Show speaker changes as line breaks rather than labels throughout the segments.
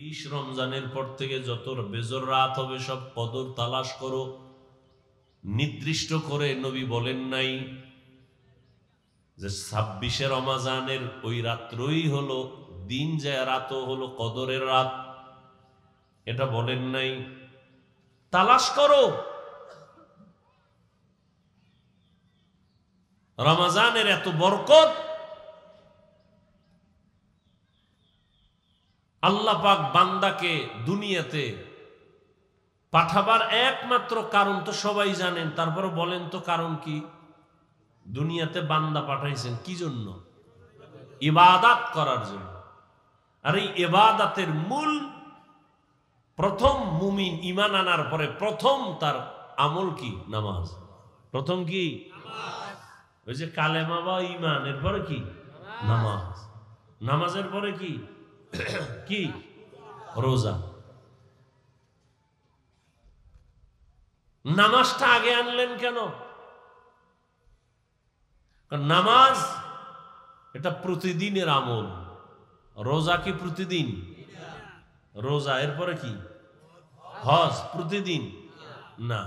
20 রমজানের পর থেকে যত বেজর রাত হবে সব কদর তালাশ করো। নির্দিষ্ট করে নবী বলেন নাই যে 26 রমজানের ওই রাত্রই হলো দিন, যায় রাতও হলো কদরের রাত, এটা বলেন নাই। তালাশ করো। রমজানের এত বরকত, আল্লাহ পাক বান্দাকে দুনিয়াতে পাঠাবার একমাত্র কারণ তো সবাই জানেন, তারপরে বলেন তো কারণ কি? দুনিয়াতে বান্দা পাঠাইছেন কি জন্য? ইবাদত করার জন্য। আর এই ইবাদতের মূল, প্রথম মুমিন ঈমান আনার পরে প্রথম তার আমল কি? নামাজ। প্রথম কি? ওই যে কালেমা বা ঈমান, এরপরে কি? নামাজ। নামাজের পরে কি? কি? রোজা। নামাজটা আগে আনলেন কেন? কারণ নামাজ এটা প্রতিদিনের আমল। রোজা কি প্রতিদিন? রোজা। এরপরে কি? হজ। প্রতিদিন না।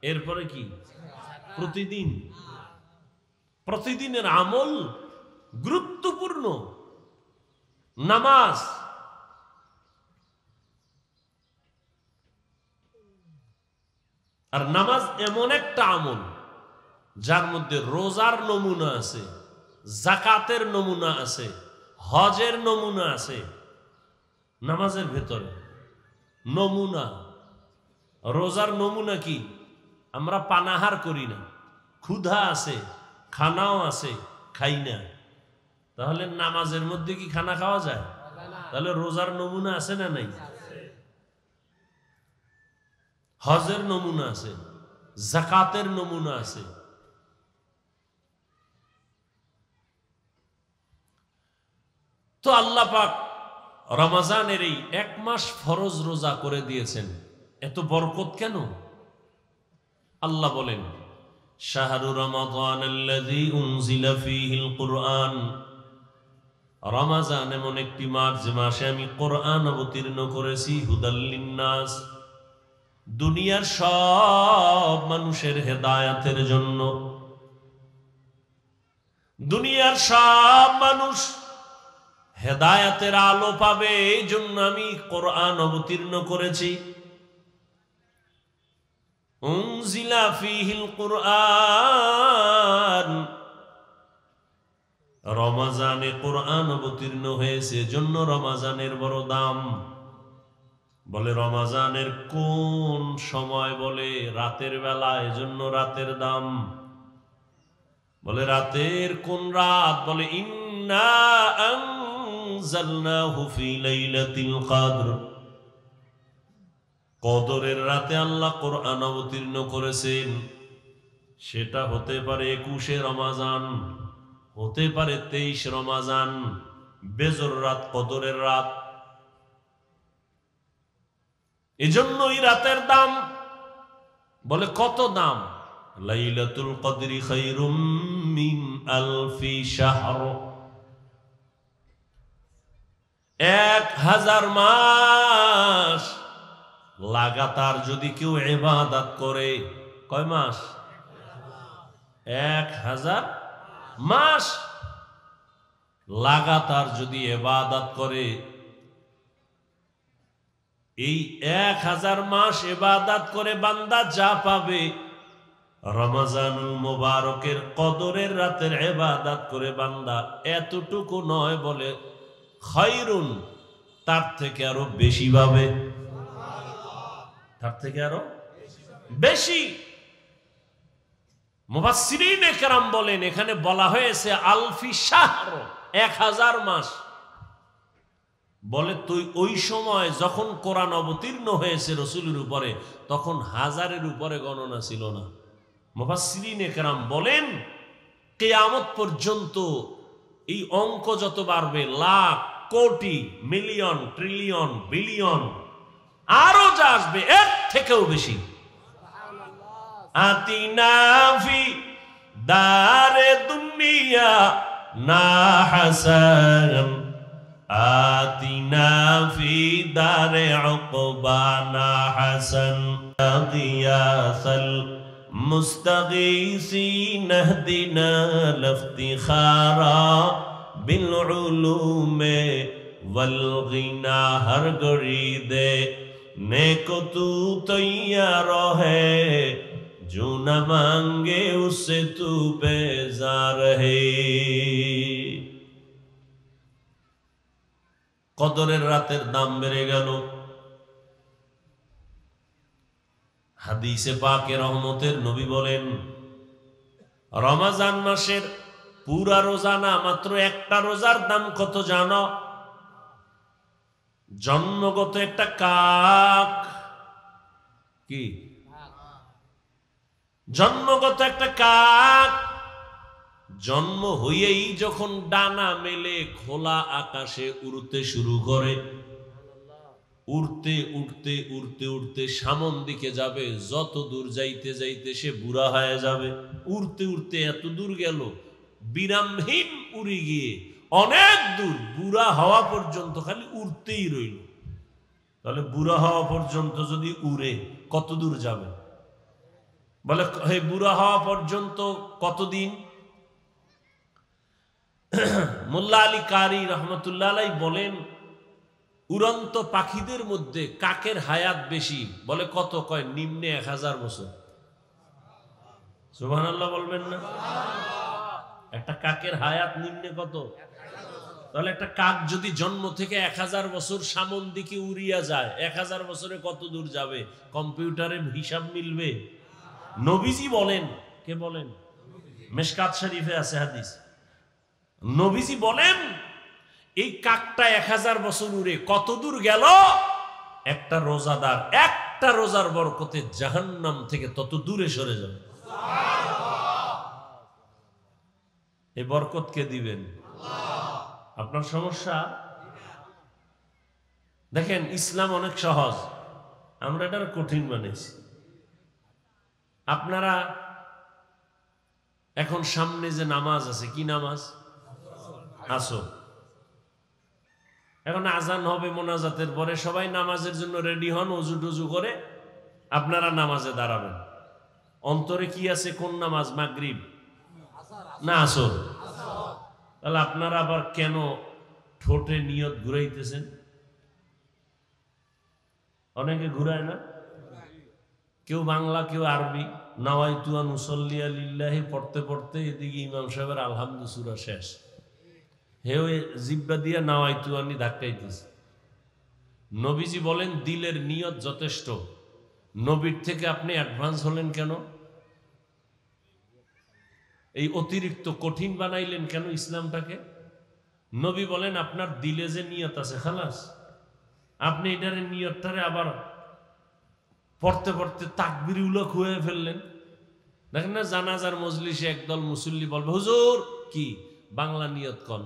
এরপরে কি? প্রতিদিন। প্রতিদিনের আমল গুরুত্বপূর্ণ নামাজ। আর নামাজ এমন একটা আমল যার মধ্যে রোজার নমুনা আছে, যাকাতের নমুনা আছে, হজের নমুনা আছে। নামাজের ভেতরে নমুনা। রোজার নমুনা কি? আমরা পানাহার করি না, ক্ষুধা আছে, খানাও আছে, খাই না। তাহলে নামাজের মধ্যে কি খানা খাওয়া যায়? তাহলে রোজার নমুনা আছে না নাই? হজের নমুনা আছে, যাকাতের নমুনা আছে। তো আল্লাহ পাক রমজানের এই 1 মাস ফরজ রোজা করে দিয়েছেন। এত বরকত কেন? আল্লাহ বলেন, শাহরু রমাদানাল্লাযী উনজিলা ফীহিল কুরআন। রমজান এমন একটি মাস যে মাসে আমি কোরআন অবতীর্ণ করেছি, হুদাল লিন্নাস, দুনিয়ার সব মানুষের হেদায়েতের জন্য। দুনিয়ার সব মানুষ হেদায়েতের আলো পাবে, এই জন্য আমি কোরআন অবতীর্ণ করেছি। উনজিলা ফীহিল কুরআন, রমজানে কোরআন অবতীর্ণ হয়েছে, জন্য রমজানের বড় দাম। বলে রমজানের কোন সময়? বলে রাতের বেলা, এজন্য রাতের দাম। বলে রাতের কোন রাত? বলে ইন্না আনজালনাহু ফী লাইলাতিল কদর, কদরের রাতে আল্লাহ কোরআন অবতীর্ণ করেছেন। সেটা হতে পারে 21শে রমজান, হতে পারে 23 রমজান, বেজর রাত, কদরের রাত। এজন্যই রাতের দাম। বলে কত দাম? লাইলাতুল কদরি খায়রুম মিন আলফি শাহর, 1000 মাস লাগাতার যদি কেউ ইবাদত করে। কয় মাস? 1000 মাস লাগাতার যদি ইবাদত করে, এই 1000 মাস ইবাদত করে বান্দা যা পাবে, রমজানুল মুবারকের কদরের রাতের ইবাদত করে বান্দা এতটুকু নয়, বলে খায়রুন, তার থেকে আরো বেশি পাবে। তার থেকে আরো বেশি। মুফাসসিরিনে কেরাম বলেন, এখানে বলা হয়েছে আলফি শাহর, 1000 মাস। বলে তুই ওই সময় যখন কোরআন অবতীর্ণ হয়েছে রাসূলের উপরে, তখন 1000-এর উপরে গণনা ছিল না। মুফাসসিরিনে কেরাম বলেন, কিয়ামত পর্যন্ত এই অঙ্ক যত বাড়বে, লাখ, কোটি, মিলিয়ন, ট্রিলিয়ন, বিলিয়ন, আরো যা আসবে এর থেকেও বেশি। আতিনা ফি দারে দুনিয়া না হাসান آتنا في دار عقبانا حسن غياث المستغيثين اهدنا الافتخارا بالعلوم والغنى ہر گری دے نیکو تو تیار ہے جو نہ مانگے اس سے تو بیزار ہے কদরের রাতের দাম বেড়ে গেল হাদিসে পাকে রহমতের নবী বলেন রমজান মাসের পুরা রোজা না মাত্র একটা রোজার দাম কত জানো জন্মগত একটা কাক কি জন্মগত একটা কাক জন্ম হইয়েই যখন ডানা মেলে খোলা আকাশে উড়তে শুরু করে উড়তে উড়তে উড়তে উড়তে সামন দিকে যাবে যত দূর যাইতে যাইতে সে বুড়া হয়ে যাবে উড়তে উড়তে এত দূর গেল বিরামহীন উড়ে গিয়ে অনেক দূর বুড়া হওয়া পর্যন্ত খালি উড়তেই রইল তাহলে বুড়া হওয়া পর্যন্ত যদি উড়ে কত দূর যাবে বলে হে বুড়া হওয়া পর্যন্ত কতদিন মোল্লা আলী কারি রহমতুল্লাহ আলাইহি বলেন উড়ন্ত পাখিদের মধ্যে কাকের হায়াত বেশি বলে কত কয় নিম্নে 1000 বছর সুবহানাল্লাহ বলবেন না একটা কাকের হায়াত নিম্নে কত তাহলে একটা কাক যদি জন্ম থেকে 1000 বছর সামন দিকে উড়িয়া যায় 1000 বছরে কত দূর যাবে কম্পিউটারে হিসাব মিলবে নবীজি বলেন কে বলেন মিশকাত শরীফে আছে হাদিস নবীজি বলেন এই কাকটা 1000 বছর উড়ে কত দূর গেল একটা রোজাদার একটা রোজার বরকতে জাহান্নাম থেকে তত দূরে সরে যাবে এই বরকত কে দিবেন আপনার সমস্যা দেখেন ইসলাম অনেক সহজ আমরা এটা কঠিন বানিয়েছি আপনারা এখন সামনে যে নামাজ আছে কি নামাজ আসো এখন আজান হবে মোনাজাতের পরে সবাই নামাজের জন্য রেডি হন ওযু টুজু করে আপনারা নামাজে দাঁড়াবেন অন্তরে কি আছে কোন নামাজ মাগরিব না আসর তাহলে আপনারা আবার কেন ঠোঁটে নিয়ত ঘুরাইতেছেন অনেকে ঘুরায় না কেউ বাংলা কেউ আরবি নাওয়াইতু আন উসাল্লি লিল্লাহি পড়তে পড়তে এদিকে ইমাম সাহেবের আলহামদু সূরা শেষ হেও জিব্বা দিয়া নাওয়াইতু আনি ধাক্কাইতেছে নবীজি বলেন দিলের নিয়ত যথেষ্ট নবীর থেকে আপনি অ্যাডভান্স হলেন কেন এই অতিরিক্ত কঠিন বানাইলেন কেন ইসলামটাকে নবী বলেন আপনার দিলে যে নিয়ত আছে খালাস আপনি এটার নিয়তটারে আবার পড়তে পড়তে তাকবীর উলক হয়ে ফেললেন দেখেন না জানাজার মজলিসে একদল মুসল্লি বলবে হুজুর কি বাংলা নিয়ত কোন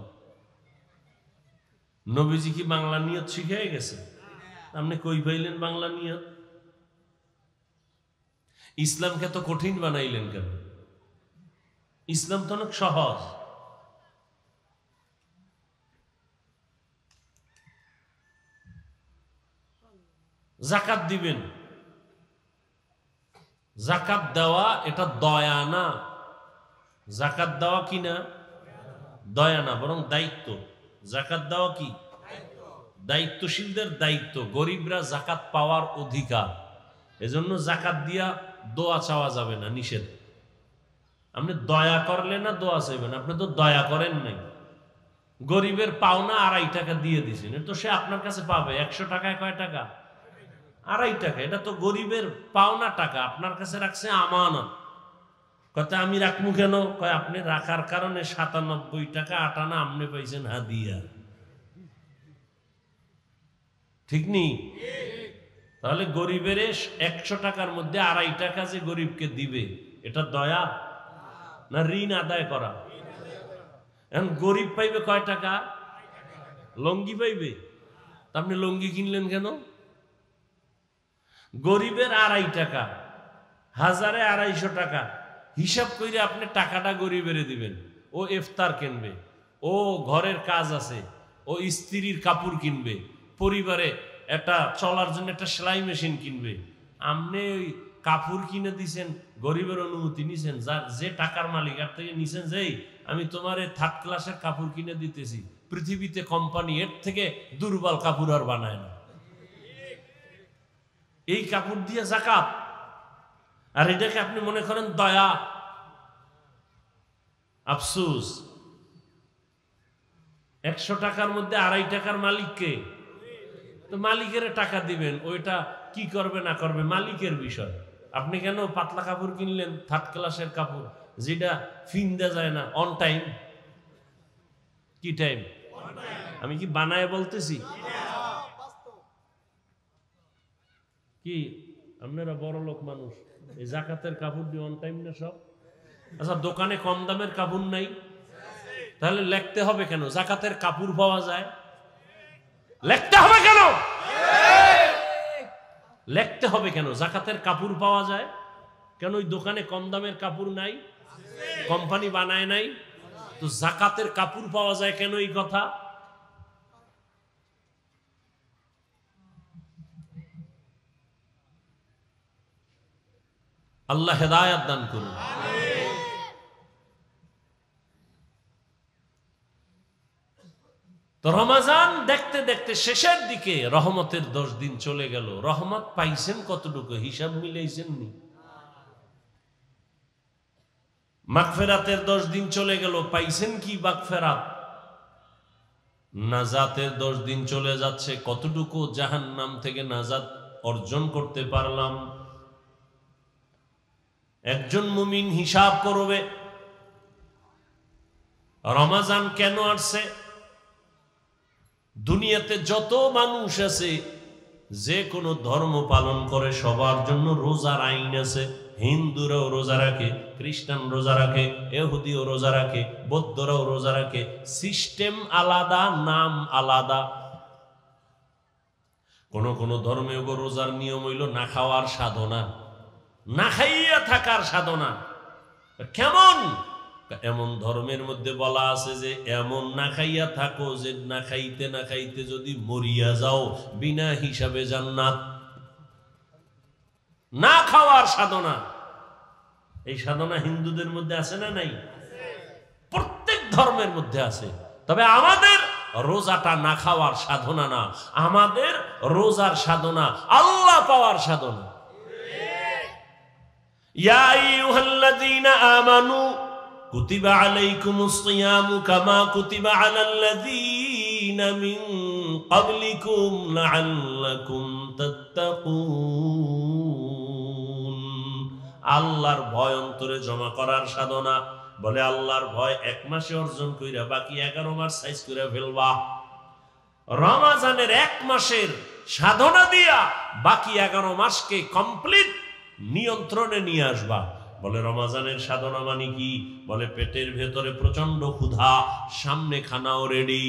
নবীজি কি বাংলা নিয়ত শিখিয়ে গেছে আপনি কই পাইলেন বাংলা নিয়ত ইসলামকে তো কঠিন বানাইলেন কেন ইসলাম তো অনেক সহজ যাকাত দিবেন যাকাত দেওয়া এটা দয়া না যাকাত দেওয়া কি না দয়া না বরং দায়িত্ব যাকাত দেওয়া কি দায়িত্বশীলদের দায়িত্ব গরিবরা যাকাত পাওয়ার অধিকার এজন্য যাকাত দিয়া দোয়া চাওয়া যাবে না নিষেধ আপনি দয়া করলে না দোয়া চাইবেন আপনি তো দয়া করেন নাই গরিবের পাওনা 2.5 টাকা দিয়ে দিয়েছেন তো সে আপনার কাছে পাবে 100 টাকায় কয় টাকা 2.5 টাকা এটা তো গরিবের পাওনা টাকা আপনার কাছে রাখছে আমানত কথা আমি রাখবো কেন কয় আপনি রাখার কারণে 97 টাকা 8 আনা আপনি পাইছেন হাদিয়া ঠিক নি তাহলে গরিবের 100 টাকার মধ্যে 2.5 টাকা যে গরিবকে দিবে এটা দয়া না ঋণ আদায় করা এখন গরিব পাইবে কয় টাকা লঙ্গি পাইবে আপনি লঙ্গি কিনলেন কেন গরিবের 2.5 টাকা হাজারে 250 টাকা হিসাব করে আপনি টাকাটা গরিবের দিবেন ও ইফতার কিনবে ও ঘরের কাজ আছে ও স্ত্রীর কাপড় কিনবে, পরিবারে একটা চলার জন্য একটা সেলাই মেশিন কিনবে। আপনি ওই কাপড় কিনে দিছেন, গরিবের অনুমতি নিছেন, যার যে টাকার মালিক আর থেকে নিছেন, যেই আমি তোমার 3rd ক্লাসের কাপড় কিনে দিতেছি, পৃথিবীতে কোম্পানি এর থেকে দুর্বল কাপড় আর বানায় না। এই কাপড় দিয়ে যাকাত, আর এটাকে আপনি মনে করেন দয়া। আফসোস, 100 টাকার মধ্যে 2.5 টাকার মালিককে, তো মালিকের টাকা দিবেন, ওইটা কি করবে না করবে মালিকের বিষয়। আপনি কেন পাতলা কাপড় কিনলেন, 3rd ক্লাসের কাপড়, যেটা ফিন্দা যায় না অন টাইম? কি টাইম? আমি কি বানায় বলতেছি? কি আপনারা বড় লোক মানুষ, এই জাকাতের কাপড় দিয়ে অন টাইম না সব? আচ্ছা, দোকানে কম দামের কাপড় নাই, তাহলে লিখতে হবে কেন জাকাতের কাপড় পাওয়া যায়? লিখতে হবে কেন? লিখতে হবে কেন জাকাতের কাপড় পাওয়া যায়? কেন ওই দোকানে কম দামের কাপড় নাই? কোম্পানি বানায় নাই, তো জাকাতের কাপড় পাওয়া যায় কেন? এই কথা আল্লাহ হেদায়েত দান করুন। তো রমজান দেখতে দেখতে শেষের দিকে রহমতের 10 দিন চলে গেল। রহমত পাইছেন কতটুকু হিসাব মিলাইছেন নি? মাগফিরাতের 10 দিন চলে গেল, পাইছেন কি মাগফিরাত? নাজাতের 10 দিন চলে যাচ্ছে, কতটুকু জাহান্নাম থেকে নাজাত অর্জন করতে পারলাম? একজন মুমিন হিসাব করবে রমজান কেন আসছে। দুনিয়াতে যত মানুষ আছে, যে কোনো ধর্ম পালন করে, সবার জন্য রোজার আইন আছে। হিন্দুরাও রোজা রাখে, খ্রিস্টান রোজা রাখে, ইহুদিও রোজা রাখে, বৌদ্ধরাও রোজা রাখে। সিস্টেম আলাদা, নাম আলাদা। কোন কোন ধর্মে রোজার নিয়ম হইল না খাওয়ার সাধনা, না খাইয়া থাকার সাধনা। কেমন? এমন ধর্মের মধ্যে বলা আছে যে এমন না খাইয়া থাকো যে না খাইতে না খাইতে যদি মরিয়া যাও বিনা হিসাবে জান্নাত। না খাওয়ার সাধনা, এই সাধনা হিন্দুদের মধ্যে আছে না নাই? প্রত্যেক ধর্মের মধ্যে আছে। তবে আমাদের রোজাটা না খাওয়ার সাধনা না, আমাদের রোজার সাধনা আল্লাহ পাওয়ার সাধনা। ইয়া আইয়ুহাল্লাযীনা আমানু কুতিবা আলাইকুমুস সিয়ামু কামা কুতিবা আলাল্লাযীনা মিন ক্বাবলিকুম লাআল্লাকুম তাত্তাকুন। আল্লাহর ভয় অন্তরে জমা করার সাধনা। বলে আল্লাহর ভয় 1 মাসে অর্জন কইরা বাকি 11 মাস সাইজ করে ফেলবা। রমজানের 1 মাসের সাধনা দিয়া বাকি 11 মাসকে কমপ্লিট নিয়ন্ত্রণে নিয়ে আসবা। বলে রমজানের সাধনা মানে কি? বলে পেটের ভেতরে প্রচন্ড ক্ষুধা, সামনে খানাও রেডি,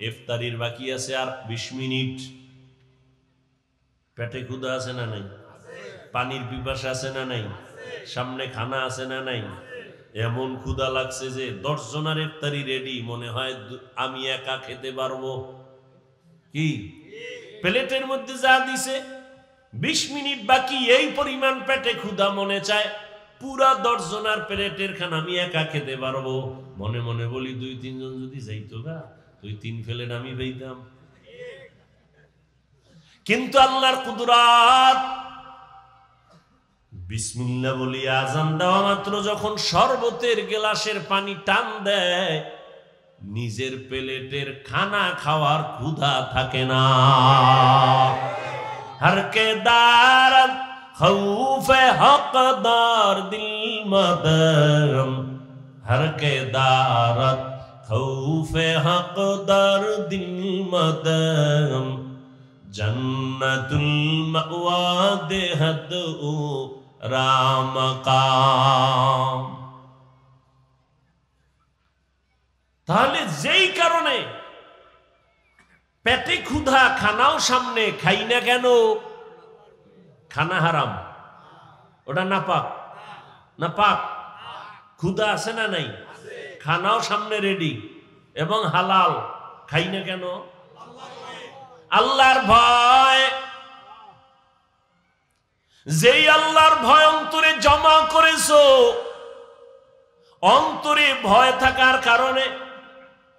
ইফতারির বাকি আছে আর 20 মিনিট। পেটে ক্ষুধা আছে না নাই? পানির পিপাসা আছে না নাই? সামনে খানা আছে না নাই? এমন ক্ষুধা লাগছে যে 10 জনের ইফতারি রেডি, মনে হয় আমি একা খেতে পারবো। কি প্লেটের মধ্যে যা দিছে 20 মিনিট বাকি, এই পরিমাণ পেটে ক্ষুধা, মনে চায় পুরা 10 জনের প্লেটের খানা আমি একা খেতে পারবো। মনে মনে বলি 2-3 জন যদি যাইতো গা, 2-3 প্লেট আমি পেতাম। কিন্তু আল্লাহর কুদরাত, বিসমিল্লাহ বলি আজান দেওয়া মাত্র যখন শরবতের গ্লাসের পানি টান দেয়, নিজের প্লেটের খানা খাওয়ার ক্ষুধা থাকে না। हर के दारत खौफ हकदार दिल मदरम, हर के दारत खौफ हकदार दिल मदरम, जन्नतुल मअवा देहद ओ राम काम। তাহলে যেই কারণে পেটে ক্ষুধা, খানাও সামনে, খাই না কেন? খানা হারাম, ওটা নাপাক। নাপাক। ক্ষুধা আছে না নাই? খানাও সামনে রেডি এবং হালাল, খাই না কেন? আল্লাহর ভয়। যেই আল্লাহর ভয় অন্তরে জমা করেছো, অন্তরে ভয় থাকার কারণে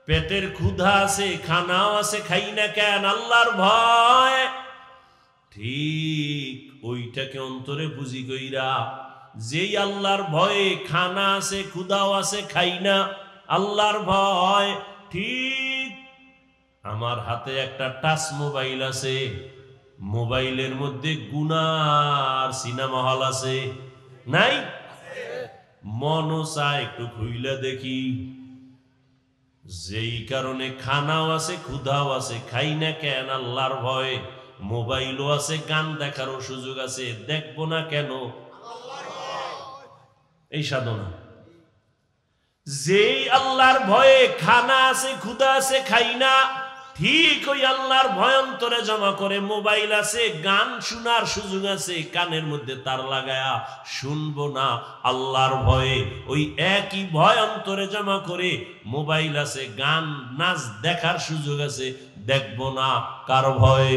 পেটের ক্ষুধা আছে, খানাও আছে, খাই না কেন? আল্লাহর ভয়। ঠিক ওইটাকে অন্তরে পুঁজি কইরা যেই আল্লাহর ভয়ে খানা আছে, ক্ষুধাও আছে, খাই না, আল্লাহর ভয়। ঠিক আমার হাতে একটা টাচ মোবাইল আছে, মোবাইলের মধ্যে গুনার সিনেমা হল আছে, নাই? মনও চায় একটু খুইলা দেখি। যেই কারণে খানাও আছে, ক্ষুধাও আছে, খাই না কেন? আল্লাহর ভয়। মোবাইলও আছে, গান দেখারও সুযোগ আছে, দেখবো না কেন? এই সাধনা। যেই আল্লাহর ভয়ে খানা আছে, ক্ষুধা আছে, খাই না, ঠিক ওই আল্লাহর ভয় অন্তরে জমা করে মোবাইল আছে, গান শোনার সুযোগ আছে, কানের মধ্যে তার লাগায়া শুনবো না, আল্লাহর ভয়ে। ওই একই ভয় অন্তরে জমা করে মোবাইল আছে, গান নাচ দেখার সুযোগ আছে, দেখবো না, কার ভয়ে?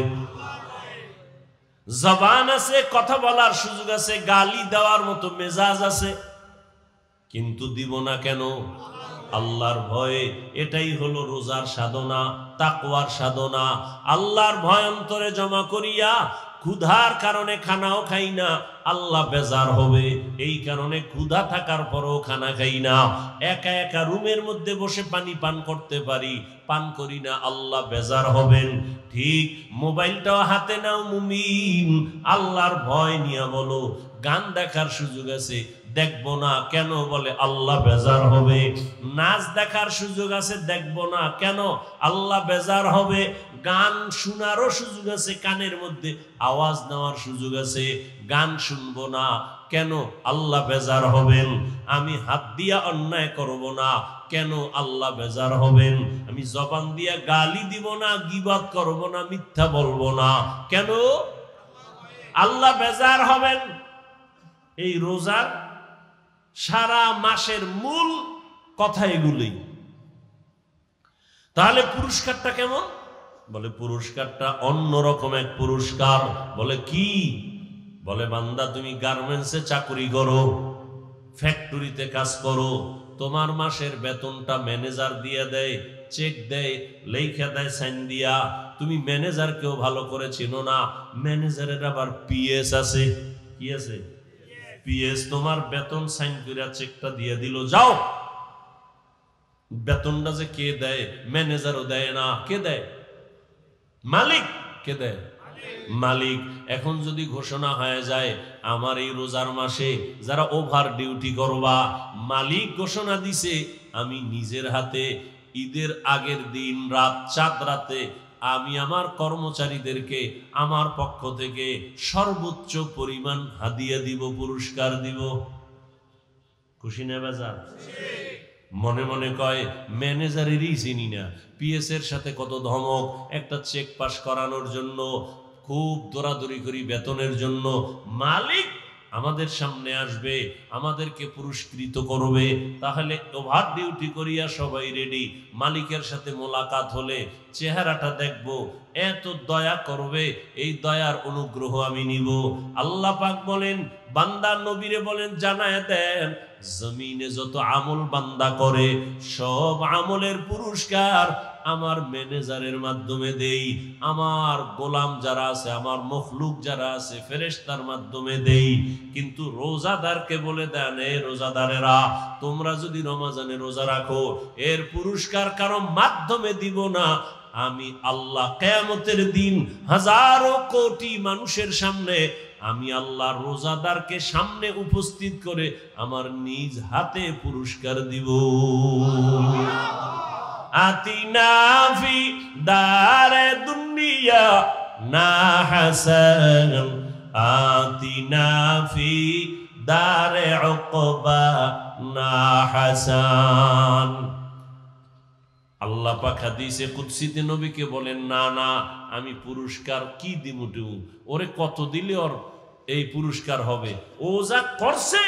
জবান আছে, কথা বলার সুযোগ আছে, গালি দেওয়ার মতো মেজাজ আছে, কিন্তু দিব না কেন? আল্লাহর ভয়ে। এটাই হলো রোজার সাধনা, তাকওয়ার সাধনা। আল্লাহর ভয় অন্তরে জমা করিয়া ক্ষুধার কারণে খানাও খাই না, আল্লাহ বেজার হবে, এই কারণে ক্ষুধা থাকার পরও খানা খাই না। একা একা রুমের মধ্যে বসে পানি পান করতে পারি, পান করি না, আল্লাহ বেজার হবেন। ঠিক মোবাইলটাও হাতে নাও মুমিন, আল্লাহর ভয় নিয়ে বলো। গান দেখার সুযোগ আছে, দেখবো না কেন? বলে আল্লাহ বেজার হবে। নাচ দেখার সুযোগ আছে, দেখবো না কেন? আল্লাহ বেজার হবে। গান শোনারও সুযোগ আছে, কানের মধ্যে আওয়াজ নেওয়ার সুযোগ আছে, গান শুনবো না কেন? আল্লাহ বেজার হবেন। আমি হাত দিয়া অন্যায় করব না, কেন? আল্লাহ বেজার হবেন। আমি জবান দিয়া গালি দিব না, গীবত করব না, মিথ্যা বলবো না, কেন? আল্লাহ বেজার হবেন। এই রোজার সারা মাসের মূল কথা এগুলোই। তাহলে পুরস্কারটা কেমন? বলে পুরস্কারটা অন্যরকম এক পুরস্কার। বলে কি? বলে বান্দা তুমি গার্মেন্টসে চাকরি করো, ফ্যাক্টরিতে কাজ করো, তোমার মাসের বেতনটা ম্যানেজার দিয়ে দেয়, চেক দেয়, লেখা দেয় সাইন দিয়া। তুমি ম্যানেজারকেও ভালো করে চিনো না, ম্যানেজারের আবার পিএস আছে। কি আছে? পিএস। তোমার বেতন সাইন করে চেকটা দিয়ে দিল, যাও। বেতনটা যে কে দেয়? ম্যানেজারও দেয় না। কে দেয়? মালিক। কে দেয়? মালিক। এখন যদি ঘোষণা হয়ে যায় আমার এই রোজার মাসে যারা ওভার ডিউটি করবা, মালিক ঘোষণা দিছে আমি নিজের হাতে ঈদের আগের দিন রাত, চাঁদ রাতে আমি আমার কর্মচারীদেরকে আমার পক্ষ থেকে সর্বোচ্চ পরিমাণ হাদিয়া দিব, পুরস্কার দিব। খুশি না বাজার? মনে মনে কয় ম্যানেজারেরই চিনি না, পিএস এর সাথে কত ধমক, একটা চেক পাস করানোর জন্য খুব দৌড়াদৌড়ি করি বেতনের জন্য। মালিক আমাদের সামনে আসবে, আমাদেরকে পুরস্কৃত করবে। তাহলে ওভার ডিউটি করিয়া সবাই রেডি। মালিকের সাথে মোলাকাত হলে চেহারাটা দেখব, এত দয়া করবে, এই দয়ার অনুগ্রহ আমি নিব। আল্লাহ পাক বলেন, বান্দা নবীরে বলেন জানায় দেন, জমিনে যত আমল বান্দা করে সব আমলের পুরস্কার আমার ম্যানেজারের মাধ্যমে দেই, আমার গোলাম যারা আছে, আমার মখলুক যারা আছে ফেরেশতার মাধ্যমে দেই। কিন্তু রোজাদারকে বলে দেন, এ রোজাদারেরা তোমরা যদি রমজানে রোজা রাখো এর পুরস্কার কারো মাধ্যমে দিব না, আমি আল্লাহ কিয়ামতের দিন হাজারো কোটি মানুষের সামনে আমি আল্লাহ রোজাদারকে সামনে উপস্থিত করে আমার নিজ হাতে পুরস্কার দিব। আতিনা ফি দারে দুনিয়া না হাসান, আতিনা ফি দারে উকবা না হাসান। আল্লাহ পাক হাদিসে কুদসিতে নবীকে বলেন, না না আমি পুরস্কার কি দিমুটু, ওরে কত দিলে ওর এই পুরস্কার হবে, ও যা করছে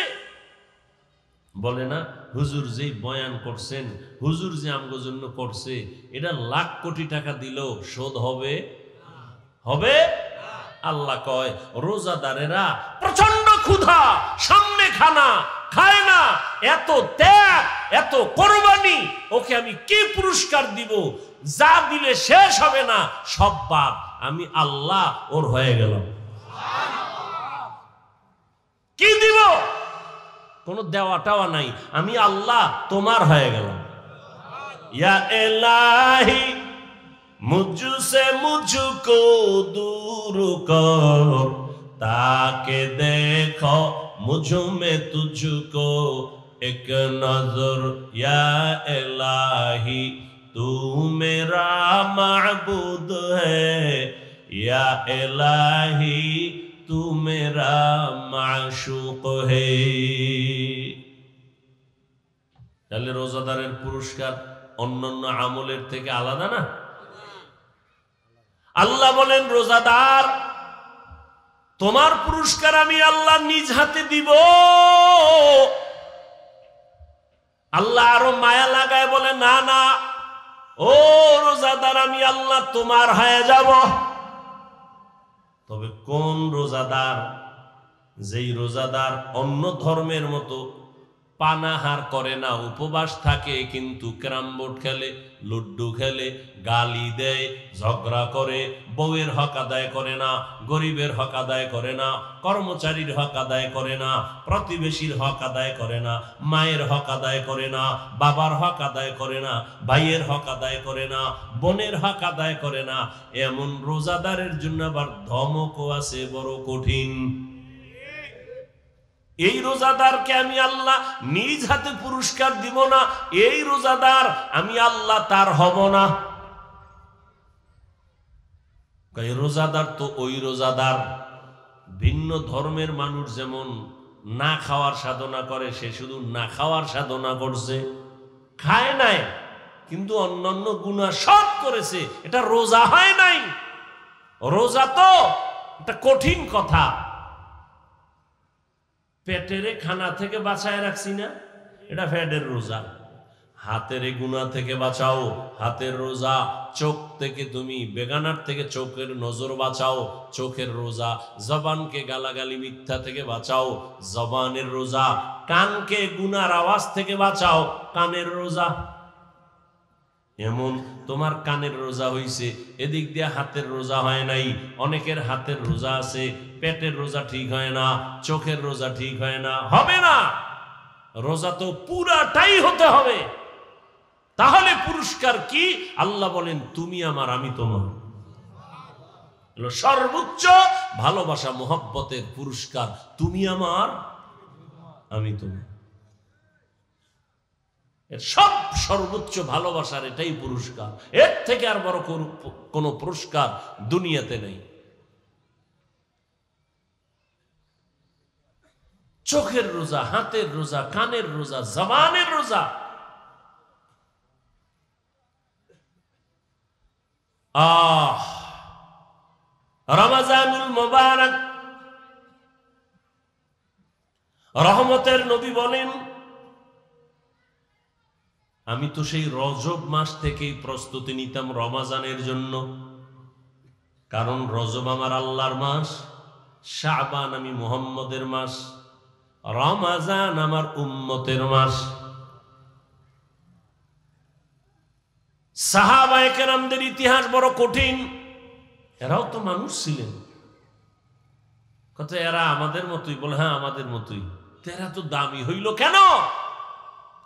বলে না হুজুর যেই বয়ান করছেন, হুজুর যে আমগো জন্য করছে, এটা লাখ কোটি টাকা দিলেও শোধ হবে হবে? আল্লাহ কয় রোজাদারেরা প্রচন্ড ক্ষুধা, সামনে খানা খায় না, এত ত্যাগ, এত কোরবানি, ওকে আমি কি পুরস্কার দিব? যা দিলে শেষ হবে না, সব বাদ, আমি আল্লাহ ওর হয়ে গেলাম। কি দিব? কোনো দেওয়া টাওয়া নাই, আমি আল্লাহ তোমার হয়ে গেলাম। ইয়া ইলাহি মুঝসে মুঝকো दूर कर, ताके देखो मुझ में तुझको एक नजर, या इलाही तू मेरा माबूद है, या इलाही तू मेरा माशूक है। তাহলে রোজাদারের পুরস্কার অন্যান্য আমলের থেকে আলাদা না? আল্লাহ বলেন রোজাদার, তোমার পুরস্কার আমি আল্লাহ নিজ হাতে দিব। আল্লাহ আরো মায়া লাগায় বলে না না, ও রোজাদার, আমি আল্লাহ তোমার হয়ে যাব। তবে কোন রোজাদার? যেই রোজাদার অন্য ধর্মের মতো পানাহার করে না, উপবাস থাকে, কিন্তু ক্যারাম বোর্ড খেলে, লুড্ডু খেলে, গালি দেয়, ঝগড়া করে, বউয়ের হক আদায় করে না, গরিবের হক আদায় করে না, কর্মচারীর হক আদায় করে না, প্রতিবেশীর হক আদায় করে না, মায়ের হক আদায় করে না, বাবার হক আদায় করে না, ভাইয়ের হক আদায় করে না, বোনের হক আদায় করে না, এমন রোজাদারের জন্য আবার ধমকও আছে বড় কঠিন। এই রোজাদারকে আমি আল্লাহ নিজ হাতে পুরস্কার দিব না, এই রোজাদার আমি আল্লাহ তার হব না। এই রোজাদার তো ওই রোজাদার, ভিন্ন ধর্মের মানুষ যেমন না খাওয়ার সাধনা করে, সে শুধু না খাওয়ার সাধনা করছে, খায় নাই, কিন্তু অন্যান্য গুনাহ সব করেছে, এটা রোজা হয় নাই। রোজা তো এটা কঠিন কথা। পেটের খানা থেকে বাঁচায় রাখছি না, এটা ফ্যাটের রোজা। হাতের গুনাহ থেকে বাঁচাও, হাতের রোজা। চোখ থেকে তুমি বেগানার থেকে চোখের নজর বাঁচাও, চোখের রোজা। জবানকে গালাগালি মিথ্যা থেকে বাঁচাও, জবানের রোজা। কানকে গুনার আওয়াজ থেকে বাঁচাও, কানের রোজা। এমন তোমার কানের রোজা হইছে, এদিক দিয়ে হাতের রোজা হয় নাই। অনেকের হাতের রোজা আছে, পেটের রোজা ঠিক হয় না, চোখের রোজা ঠিক হয় না, হবে না। রোজা তো পুরাটাই হতে হবে। তাহলে পুরস্কার কি? আল্লাহ বলেন তুমি আমার, আমি তোমার। সর্বোচ্চ ভালোবাসা, মোহব্বতের পুরস্কার, তুমি আমার, আমি তোমার। সব সর্বোচ্চ ভালোবাসার এটাই পুরস্কার। এর থেকে আর বড় কোন পুরস্কার দুনিয়াতে নেই। চোখের রোজা, হাতের রোজা, কানের রোজা, জবানের রোজা। রমজানুল মুবারক, রহমতের নবী বলেন, আমি তো সেই রজব মাস থেকেই প্রস্তুতি নিতাম রমাজানের জন্য, কারণ রজব আমার আল্লাহর মাস, শাবান আমি মুহাম্মদের মাস, রমাজান আমার উম্মতের মাস। সাহাবায়ে কেরামদের ইতিহাস বড় কঠিন। এরাও তো মানুষ ছিলেন। কত এরা আমাদের মতোই? বলে হ্যাঁ আমাদের মতোই। এরা তো দামি হইল কেন?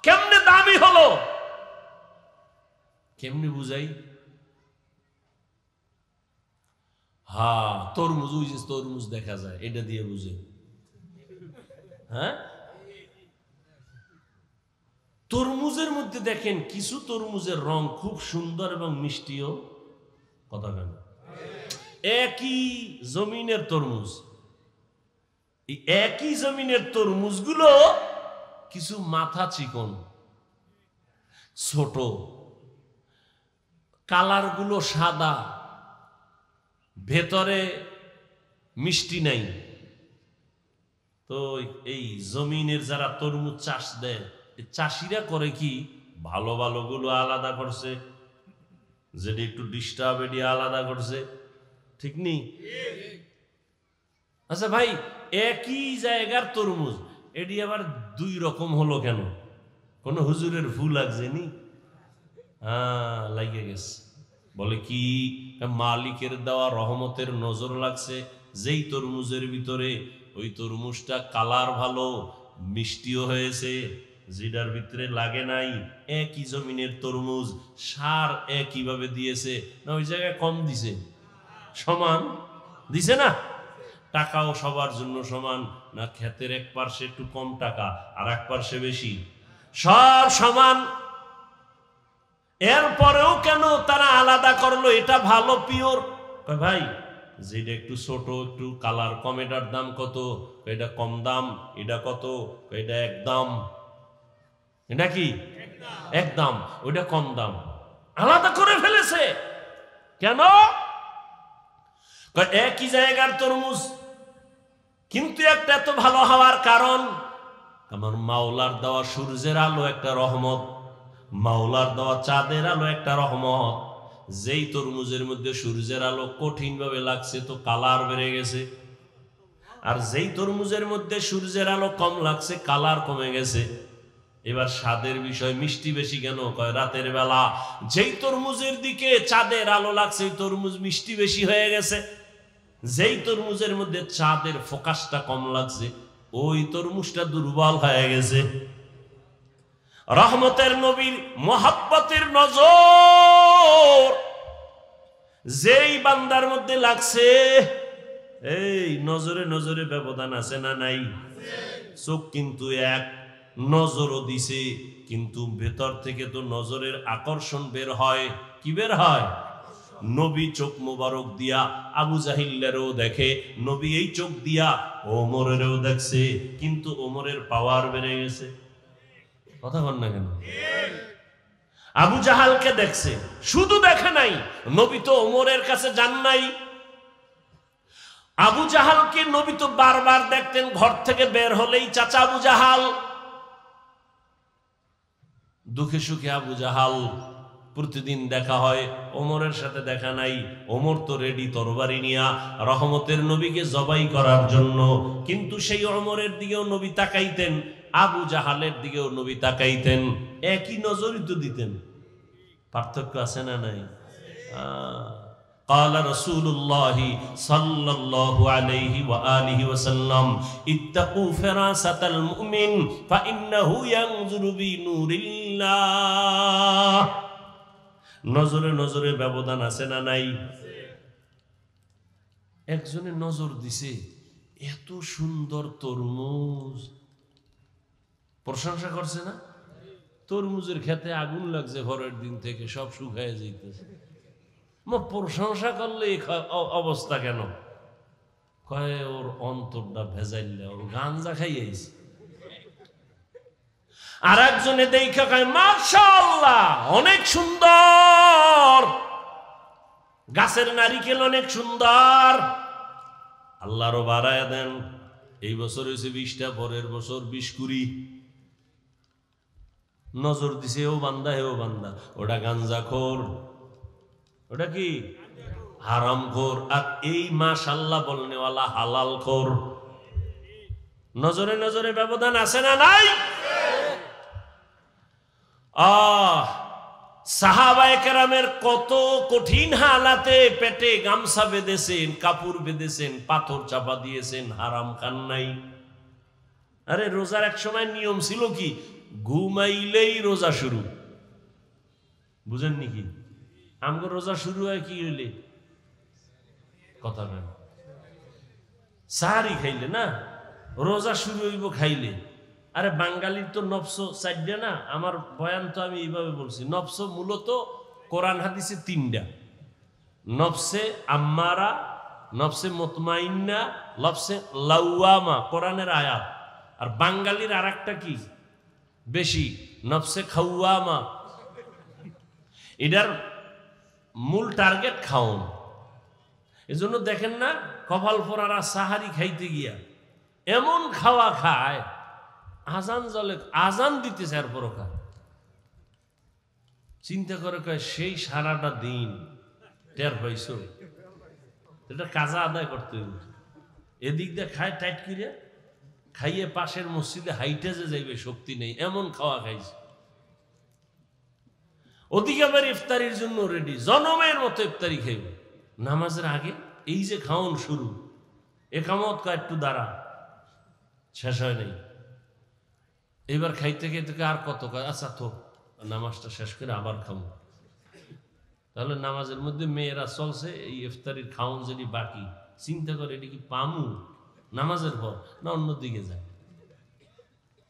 কেমনে দামি হলো? কেমনে বুঝাই? হ্যাঁ, তরমুজ, ওই যে তরমুজ দেখা যায়, এটা দিয়ে বুঝে। হ্যাঁ, তরমুজের মধ্যে দেখেন কিছু তরমুজের রং খুব সুন্দর এবং মিষ্টিও। কথা কেন? একই জমিনের তরমুজ, এই একই জমিনের তরমুজগুলো কিছু মাথা চিকন, ছোট, কালার গুলো সাদা, ভেতরে মিষ্টি নাই। তো এই জমিনের যারা তরমুজ চাষ দেয়, চাষিরা করে কি, ভালো ভালো গুলো আলাদা করছে, যেটা একটু ডিস্টার্ব এটি আলাদা করছে, ঠিক নেই? আচ্ছা ভাই, একই জায়গার তরমুজ এটি আবার দুই রকম হলো কেন? কোন হুজুরের ভুল লাগছে নি? হ্যাঁ, লাগিয়ে গেছে। বলে কি, মালিকের দেওয়া রহমতের নজর লাগছে যেই তরমুজের ভিতরে, ওই তরমুজটা কালার ভালো, মিষ্টিও হয়েছে, যেটার ভিতরে লাগে নাই। একই জমিনের তরমুজ, সার একইভাবে দিয়েছে না, ওই জায়গায় কম দিছে? সমান দিছে না? টাকাও সবার জন্য সমান না? ক্ষেতের এক পার্শ্বে একটু কম টাকা আর এক পার্শ্বে বেশি? সব সমান। এরপরেও কেন তারা আলাদা করলো? এটা ভালো পিওর। ভাই, যেটা একটু ছোট, একটু কালার কম, এটার দাম কত? এটা কম দাম। এটা কত? এটা এক দাম। এটা কি এক দাম? ওইটা কম দাম। আলাদা করে ফেলেছে কেন? একই জায়গার তরমুজ, কিন্তু একটা এত ভালো হওয়ার কারণ, আমার মাওলার দেওয়া সূর্যের আলো একটা রহমত, মাওলার দেওয়া চাঁদের আলো একটা রহমত। যেই তরমুজের মধ্যে সূর্যের আলো কঠিন ভাবে লাগছে তো কালার বেড়ে গেছে, আর যেই তরমুজের মধ্যে সূর্যের আলো কম লাগছে কালার কমে গেছে। এবার স্বাদের বিষয়, মিষ্টি বেশি কেন? কয় রাতের বেলা যেই তরমুজের দিকে চাঁদের আলো লাগছে ওই তরমুজ মিষ্টি বেশি হয়ে গেছে। যেই তরমুজের মধ্যে চাঁদের ফোকাসটা কম লাগছে ওই তরমুজটা দুর্বল হয়ে গেছে। রহমতের নবীর মোহাব্বতের নজর যেই বান্দার মধ্যে লাগছে, এই নজরে নজরে ব্যবধান আছে না নাই? চোখ কিন্তু এক, নজরও দিছে, কিন্তু ভেতর থেকে তো নজরের আকর্ষণ বের হয়। কি বের হয়? নবী চোখ মোবারক দিয়া আবু জাহিলেরও দেখে, নবী এই চোখ দিয়া ওমরেরও দেখছে, কিন্তু ওমরের পাওয়ার বেড়ে গেছে। কথা বল না কেন? আবু জাহালকে দেখছে, শুধু দেখে নাই, নবী তো ওমরের কাছে যান নাই। আবু জাহালকে নবী তো বারবার দেখতেন, ঘর থেকে বের হলেই চাচা আবু জাহাল। দুঃখে সুখে আবু জাহাল প্রতিদিন দেখা হয়, ওমরের সাথে দেখা নাই। ওমর তো রেডি তরবারি নিয়া রহমতের নবীকে জবাই করার জন্য, কিন্তু সেই ওমরের দিকেও নবী তাকাইতেন, আবু জাহালের দিকেও নবী তাকাইতেন, একই নজরই তো দিতেন। পার্থক্য আছে না নাই? قال رسول الله صلى الله عليه وآله وسلم اتقوا فراسة المؤمن فإنه ينظر بنور الله। নজরে নজরে ব্যবধান আছে না নাই? একজনে নজর দিছে, এত সুন্দর তরমুজ, প্রশংসা করছে না? তরমুজের খেতে আগুন লাগছে পরের দিন থেকে, সব শুকায় যাইতেছে। প্রশংসা করলে অবস্থা কেন? কয় ওর অন্তরটা ভেজাইলে, ওর গাঞ্জা খাইয়েছে। আর একজনে দেখা কয় মাশাআল্লাহ অনেক সুন্দর, গাছের নারিকেল অনেক সুন্দর, আল্লাহরও বাড়ায় দেন। এই বছর হয়েছে 20টা, পরের বছর 20-20। নজর দিছে ও বান্দা, হেও বান্দা, ওটা গাঞ্জাখোর, ওটা কি হারামখোর, আর এই মাশাআল্লাহ বলনেওয়ালা হালালখোর। নজরে নজরে ব্যবধান আছে না নাই? সাহাবায়ে কেরামের কত কঠিন হালাতে পেটে গামছা বেঁধেছেন, কাপড় বেঁধেছেন, পাথর চাপা দিয়েছেন, হারাম খান নাই। আরে রোজার এক সময় নিয়ম ছিল কি, ঘুমাইলেই রোজা শুরু। বুঝেননি কি? আমগো রোজা শুরু হয় কি হইলে? কথা বলেন, সাহারি খাইলে না রোজা শুরু হইব খাইলে। আরে বাঙালির তো নফস 4টা না? আমার বয়ান তো আমি এইভাবে বলছি, নফস মূলত কোরআন হাদিসে 3টা, নফসে আম্মারা, নফসে মুতমাইন্না, নফসে লাওয়ামা, কোরআনের আয়াত। আর বাঙালির আর একটা কি বেশি, নফসে খাওয়ামা। এটার মূল টার্গেট খাওন। এজন্য দেখেন না, কপাল পোড়ারা সাহারি খাইতে গিয়া এমন খাওয়া খায়, আজান জলে আজান দিতেছে আর পরও খায়। চিন্তা করে কয় সেই সারাটা দিন টের পাইছ, এটা কাজা আদায় করতে হবে। এদিক দিয়ে খায় টাইট করে, খাইয়ে পাশের মসজিদে হাইটে যে যাইবে শক্তি নেই, এমন খাওয়া খাইছে। ওদিকে আবার ইফতারির জন্য রেডি, জনমের মতো ইফতারি খাইবে নামাজের আগে। এই যে খাওন শুরু, একামত কয় একটু দাঁড়া, শেষ হয় নাই। এবার খাইতে খাইতে আর কত কয়, আচ্ছা তো নামাজটা শেষ করে আবার খাবো। তাহলে নামাজের মধ্যে মেয়েরা চলছে, এই ইফতারির খাওন যদি বাকি, চিন্তা করে এটা কি পামু নামাজের পর না অন্যদিকে যায়,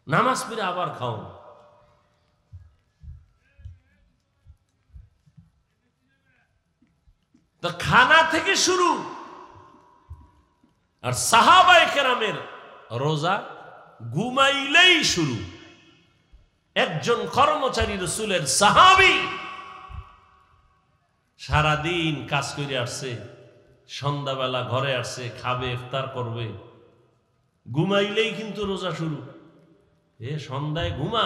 নামাজ পড়ে আবার খাওন। তো খানা থেকে শুরু। আর সাহাবায়ে কেরামের রোজা ঘুমাইলেই শুরু। একজন কর্মচারী রাসূলের সাহাবী সারাদিন কাজ করে আসছে, সন্ধ্যাবেলা ঘরে আসছে, খাবে, ইফতার করবে, ঘুমাইলেই কিন্তু রোজা শুরু। সন্ধ্যায় ঘুমা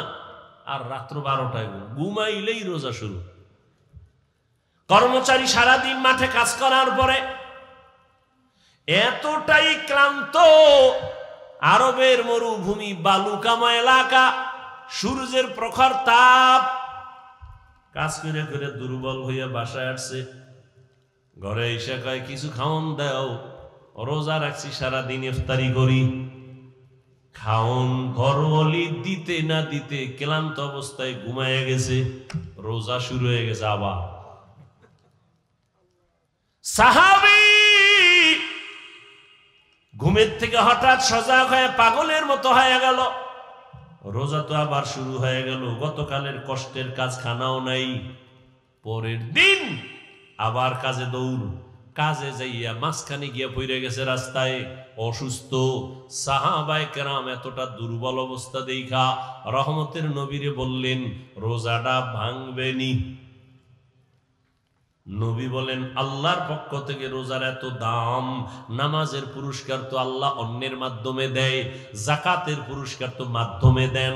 আর রাত্র 12টায় ঘুমাইলেই রোজা শুরু। কর্মচারী সারাদিন মাঠে কাজ করার পরে এতটাই ক্লান্ত, আরবের মরুভূমি, বালুকাময় এলাকা, সূর্যের প্রখর তাপ, কাজ করে করে দুর্বল হইয়া বাসায় আসছে। ঘরে এসে কয় কিছু খাওন দাও, রোজা রাখছি সারাদিন ইফতারি করি। খাওন ঘরওয়ালি দিতে না দিতে ক্লান্ত অবস্থায় ঘুমায় গেছে, রোজা শুরু হয়ে গেছে আবার। সাহাবী ঘুমের থেকে হঠাৎ সজাগ হয়ে পাগলের মতো হয়ে গেল, রোজা তো আবার শুরু হয়ে গেল। গতকালের কষ্টের কাজ, খানাও নাই। পরের দিন আবার কাজে দৌড়, কাজে যাইয়া মাঝখানে গিয়া পড়ে গেছে রাস্তায়, অসুস্থ। সাহাবায়ে কেরাম এতটা দুর্বল অবস্থা দেখা রহমতের নবীরে বললেন রোজাটা ভাঙবেনি। নবী বলেন আল্লাহর পক্ষ থেকে রোজার এত দাম, নামাজের পুরস্কার তো আল্লাহ অন্যের মাধ্যমে দেয়, যাকাতের পুরস্কার তো মাধ্যমে দেন,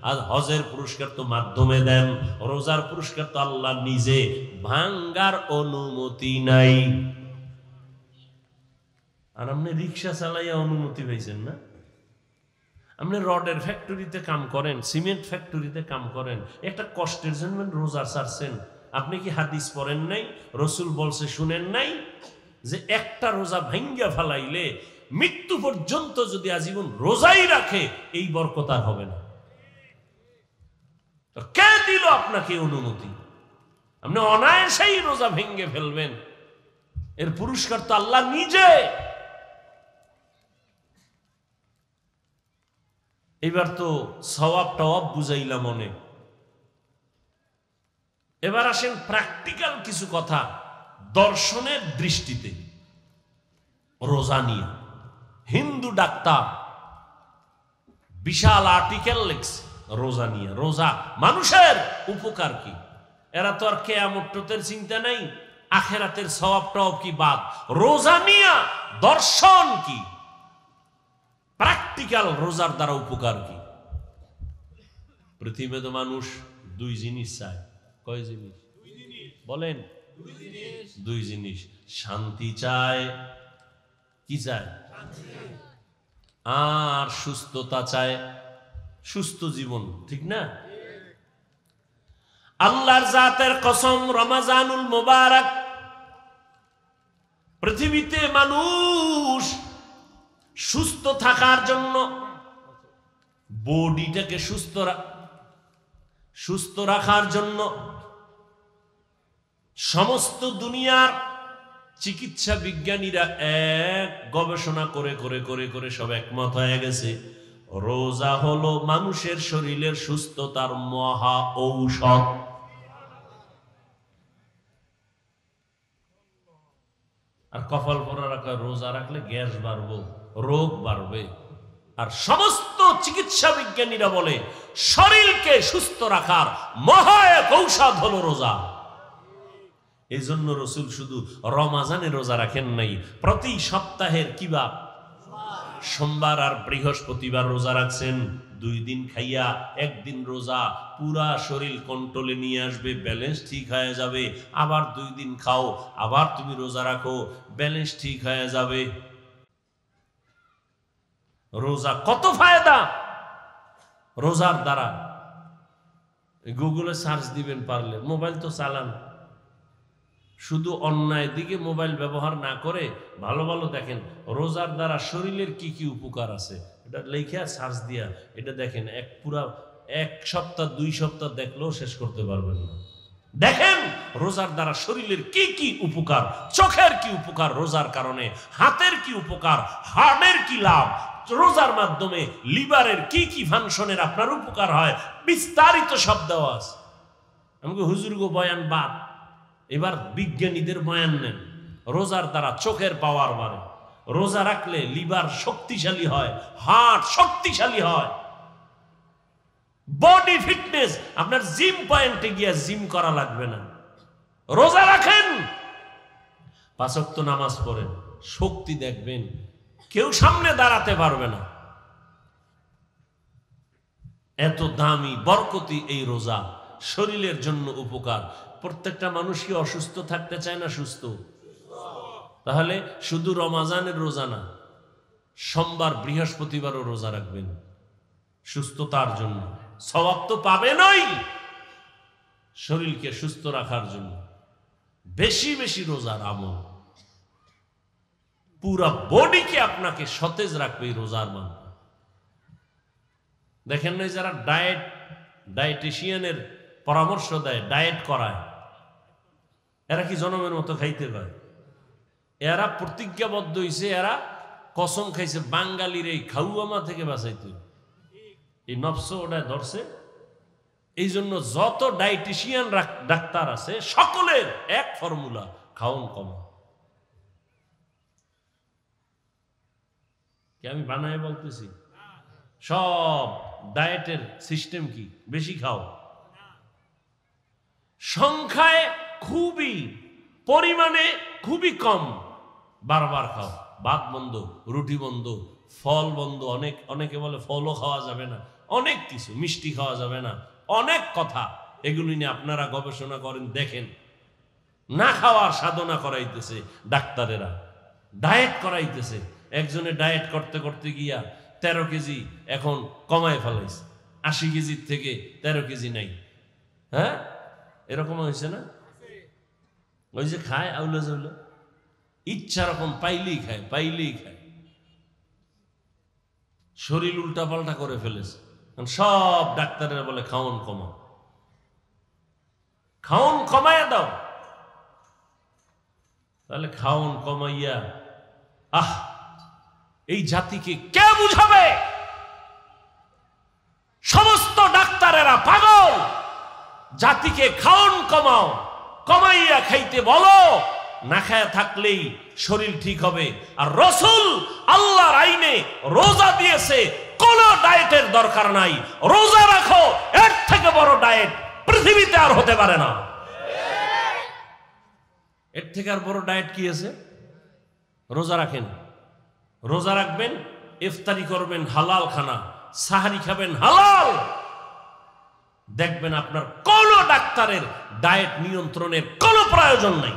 আর হজের পুরস্কার তো মাধ্যমে দেন, রোজার পুরস্কার তো আল্লাহ নিজে, ভাঙ্গার অনুমতি নাই। আর আপনি রিক্সা চালাইয়া অনুমতি পাইছেন না? আপনি রডের ফ্যাক্টরিতে কাম করেন, সিমেন্ট ফ্যাক্টরিতে কাম করেন, একটা কষ্টের জন্য রোজা ছাড়ছেন। আপনি কি হাদিস পড়েন নাই? রসুল বলছে শুনেন নাই যে একটা রোজা ভাঙ্গা ফেলাইলে মৃত্যু পর্যন্ত যদি আজীবন রোজাই রাখে এই বরকত আর হবে না। কে দিল আপনাকে অনুমতি? আপনি অনায়াসেই রোজা ভেঙ্গে ফেলবেন, এর পুরস্কার তো আল্লাহ নিজে। এবার তো সওয়াব টওয়াব বুঝাইলাম অনেক। এবার আসেন প্র্যাকটিক্যাল কিছু কথা দর্শনের দৃষ্টিতে রোজা নিয়ে। হিন্দু ডাক্তার বিশাল আর্টিকেল লিখছে রোজা নিয়ে। রোজা মানুষের উপকার কি? এরা তো আর কিয়ামতের চিন্তা নাই, আখেরাতের সওয়াব টওয়াব কি বাদ। রোজা নিয়ে দর্শন কি, প্র্যাকটিক্যাল রোজার দ্বারা উপকার কি? পৃথিবীতে মানুষ দুই জিনিস চায়। কয় জিনিস বলেন? দুই জিনিস। শান্তি চায়, কি চায়? আর সুস্থতা চায়, সুস্থ জীবন, ঠিক না? আল্লাহর জাতের কসম, রমজানুল মুবারক, পৃথিবীতে মানুষ সুস্থ থাকার জন্য, বডিটাকে সুস্থ রাখার জন্য সমস্ত দুনিয়ার চিকিৎসা বিজ্ঞানীরা এক গবেষণা করে করে করে করে সব একমত হয়ে গেছে রোজা হলো মানুষের শরীরের সুস্থতার মহা ঔষধ। আর কপাল পরা রাখা, রোজা রাখলে গ্যাস বাড়বে, রোগ বাড়বে। আর সমস্ত চিকিৎসা বিজ্ঞানীরা বলে শরীরকে সুস্থ রাখার মহা এক ঔষধ হলো রোজা। এই জন্য রসুল শুধু রমাজানে রোজা রাখেন নাই, প্রতি সপ্তাহের কি বার? সোমবার আর বৃহস্পতিবার রোজা রাখছেন, 2 দিন খাইয়া 1 দিন রোজা, পুরা শরীর কন্ট্রোলে নিয়ে আসবে, ব্যালেন্স ঠিক হয়ে যাবে। আবার 2 দিন খাও, আবার তুমি রোজা রাখো, ব্যালেন্স ঠিক হয়ে যাবে। রোজা কত ফায়দা রোজার দ্বারা। গুগলে সার্চ দিবেন পারলে, মোবাইল তো চালান, শুধু অন্যায় দিকে মোবাইল ব্যবহার না করে ভালো ভালো দেখেন রোজার দ্বারা শরীরের কি কি উপকার আছে। এটা লেখা সার্চ দিয়া এটা দেখেন, পুরা 1 সপ্তাহ 2 সপ্তাহ দেখলেও শেষ করতে পারবেন না। দেখেন রোজার দ্বারা শরীরের কি কি উপকার, চোখের কি উপকার রোজার কারণে, হাতের কি উপকার, হার্টের কি লাভ, রোজার মাধ্যমে লিভারের কি কি ফাংশনের আপনার উপকার হয়, বিস্তারিত সব দেওয়া আছে। আমাকে হুজুর গো বয়ান বাদ, এবার বিজ্ঞানীদের বয়ান নেন। রোজার দ্বারা চোখের পাওয়ার বাড়ে, রোজা রাখলে লিভার শক্তিশালী হয়, হার্ট শক্তিশালী হয়, বডি ফিটনেস, আপনার জিম পয়েন্টে গিয়ে জিম করা লাগবে না। রোজা রাখেন, 5 ওয়াক্ত নামাজ পড়েন, শক্তি দেখবেন কেউ সামনে দাঁড়াতে পারবে না। এত দামি বরকতি এই রোজা, শরীরের জন্য উপকার। প্রত্যেকটা মানুষ কি অসুস্থ থাকতে চায় না সুস্থ? তাহলে শুধু রমাজানের রোজা না, সোমবার বৃহস্পতিবারও রোজা রাখবেন সুস্থতার জন্য। সওয়াব তো পাবেনই, শরীরকে সুস্থ রাখার জন্য বেশি বেশি রোজার আমল, পুরা বডিকে আপনাকে সতেজ রাখবে এই রোজার মাধ্যমে। দেখেন না যারা ডায়েটিশিয়ানের পরামর্শ দেয়, ডায়েট করায়, এরা কি জনমের মতো খাইতে পারে? এরা প্রতিজ্ঞাবদ্ধ হয়েছে, এরা কসম খাইছে বাঙালির এই খাউয়ামা থেকে বাঁচাইতে। এই নফস ওটা ধরছে। এই জন্য যত ডায়েটিশিয়ান ডাক্তার আছে সকলের এক ফর্মুলা, খাওন কমা। কি আমি বানায় বলতেছি? সব ডায়েটের সিস্টেম কি? বেশি খাও, সংখ্যায় খুবই, পরিমাণে খুবই কম, বারবার খাও। ভাত বন্ধ, রুটি বন্ধ, ফল বন্ধ। অনেকে বলে ফলও খাওয়া যাবে না, অনেক কিছু, মিষ্টি খাওয়া যাবে না, অনেক কথা। এগুলি নিয়ে আপনারা গবেষণা করেন, দেখেন না খাওয়ার সাধনা করাইতেছে ডাক্তারেরা, ডায়েট করাইতেছে। একজনে ডায়েট করতে করতে গিয়া 13 কেজি এখন কমায় ফেলাইছে, 80 কেজির থেকে 13 কেজি নাই। হ্যাঁ, এরকম হয়েছে না? ওই যে খায় আউলা জাউলা, ইচ্ছা রকম পাইলেই খায়, পাইলেই খায়, শরীর উল্টা পাল্টা করে ফেলেছে। সব ডাক্তারেরা বলে খাওন কমাও, খাওন কমাইয়া দাও। তাহলে খাওন কমাইয়া এই জাতিকে কে বুঝাবে? সমস্ত ডাক্তারেরা পাগল। জাতিকে খাওন কমাও, কমাইয়া খাইতে বলো, না খায়া থাকলেই শরীর ঠিক হবে। আর রাসূল আল্লাহর আইনে রোজা দিয়েছে, কোন ডায়েটের দরকার নাই, রোজা রাখো, এর থেকে বড় ডায়েট পৃথিবীতে আর হতে পারে না। এর থেকে আর বড় ডায়েট কি আছে? রোজা রাখেন, রোজা রাখবেন, ইফতারি করবেন হালাল খানা, সাহারি খাবেন হালাল। দেখবেন আপনার কোন ডাক্তারের ডায়েট নিয়ন্ত্রণের কোনো প্রয়োজন নাই।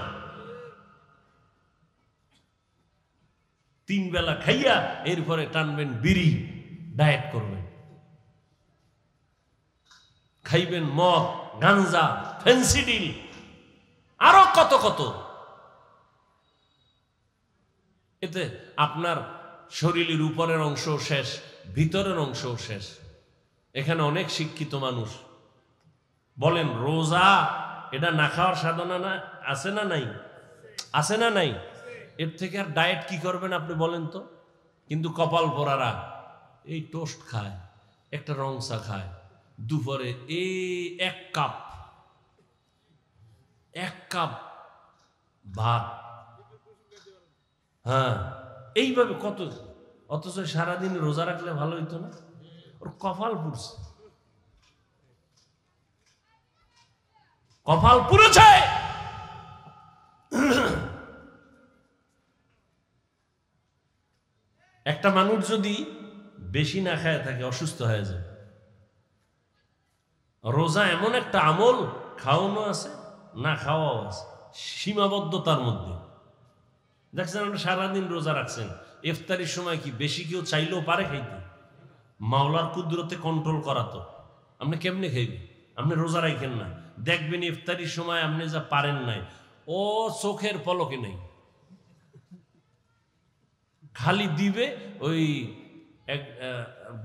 3 বেলা খাইয়া এরপরে টানবেন বিড়ি, ডায়েট করবেন, খাইবেন মদ, গাঞ্জা, ফেন্সিডিল, আরো কত কত। এতে আপনার শরীরের উপরের অংশ শেষ, ভিতরের অংশ শেষ। এখানে অনেক শিক্ষিত মানুষ বলেন রোজা এটা না খাওয়ার সাধনা না, আছে না নাই? আছে না নাই? এর থেকে আর ডায়েট কি করবেন আপনি বলেন তো? কিন্তু কপাল পোড়ারা এই টোস্ট খায়, একটা রং চা খায়, দুপুরে এই 1 কাপ ভাত, হ্যাঁ এইভাবে কত। অথচ সারাদিন রোজা রাখলে ভালো হইতো না? ওর কপাল পুড়ছে, কপাল পুড়েছে। একটা মানুষ যদি বেশি না খায় থাকে অসুস্থ হয়ে যায়। রোজা এমন একটা আমল, খাওয়ানো আছে না খাওয়াও আছে, সীমাবদ্ধতার মধ্যে। দেখছেন আপনি সারাদিন রোজা রাখছেন, ইফতারির সময় কি বেশি কেউ চাইলেও পারে খাইতে? মাওলার কুদরতে কন্ট্রোল করা তো। আপনি কেমনে খাইবেন? আপনি রোজা রাখেন না, দেখবেন ইফতারির সময় আপনি যা পারেন নাই ও চোখের পলকে নেই, খালি দিবে। ওই এক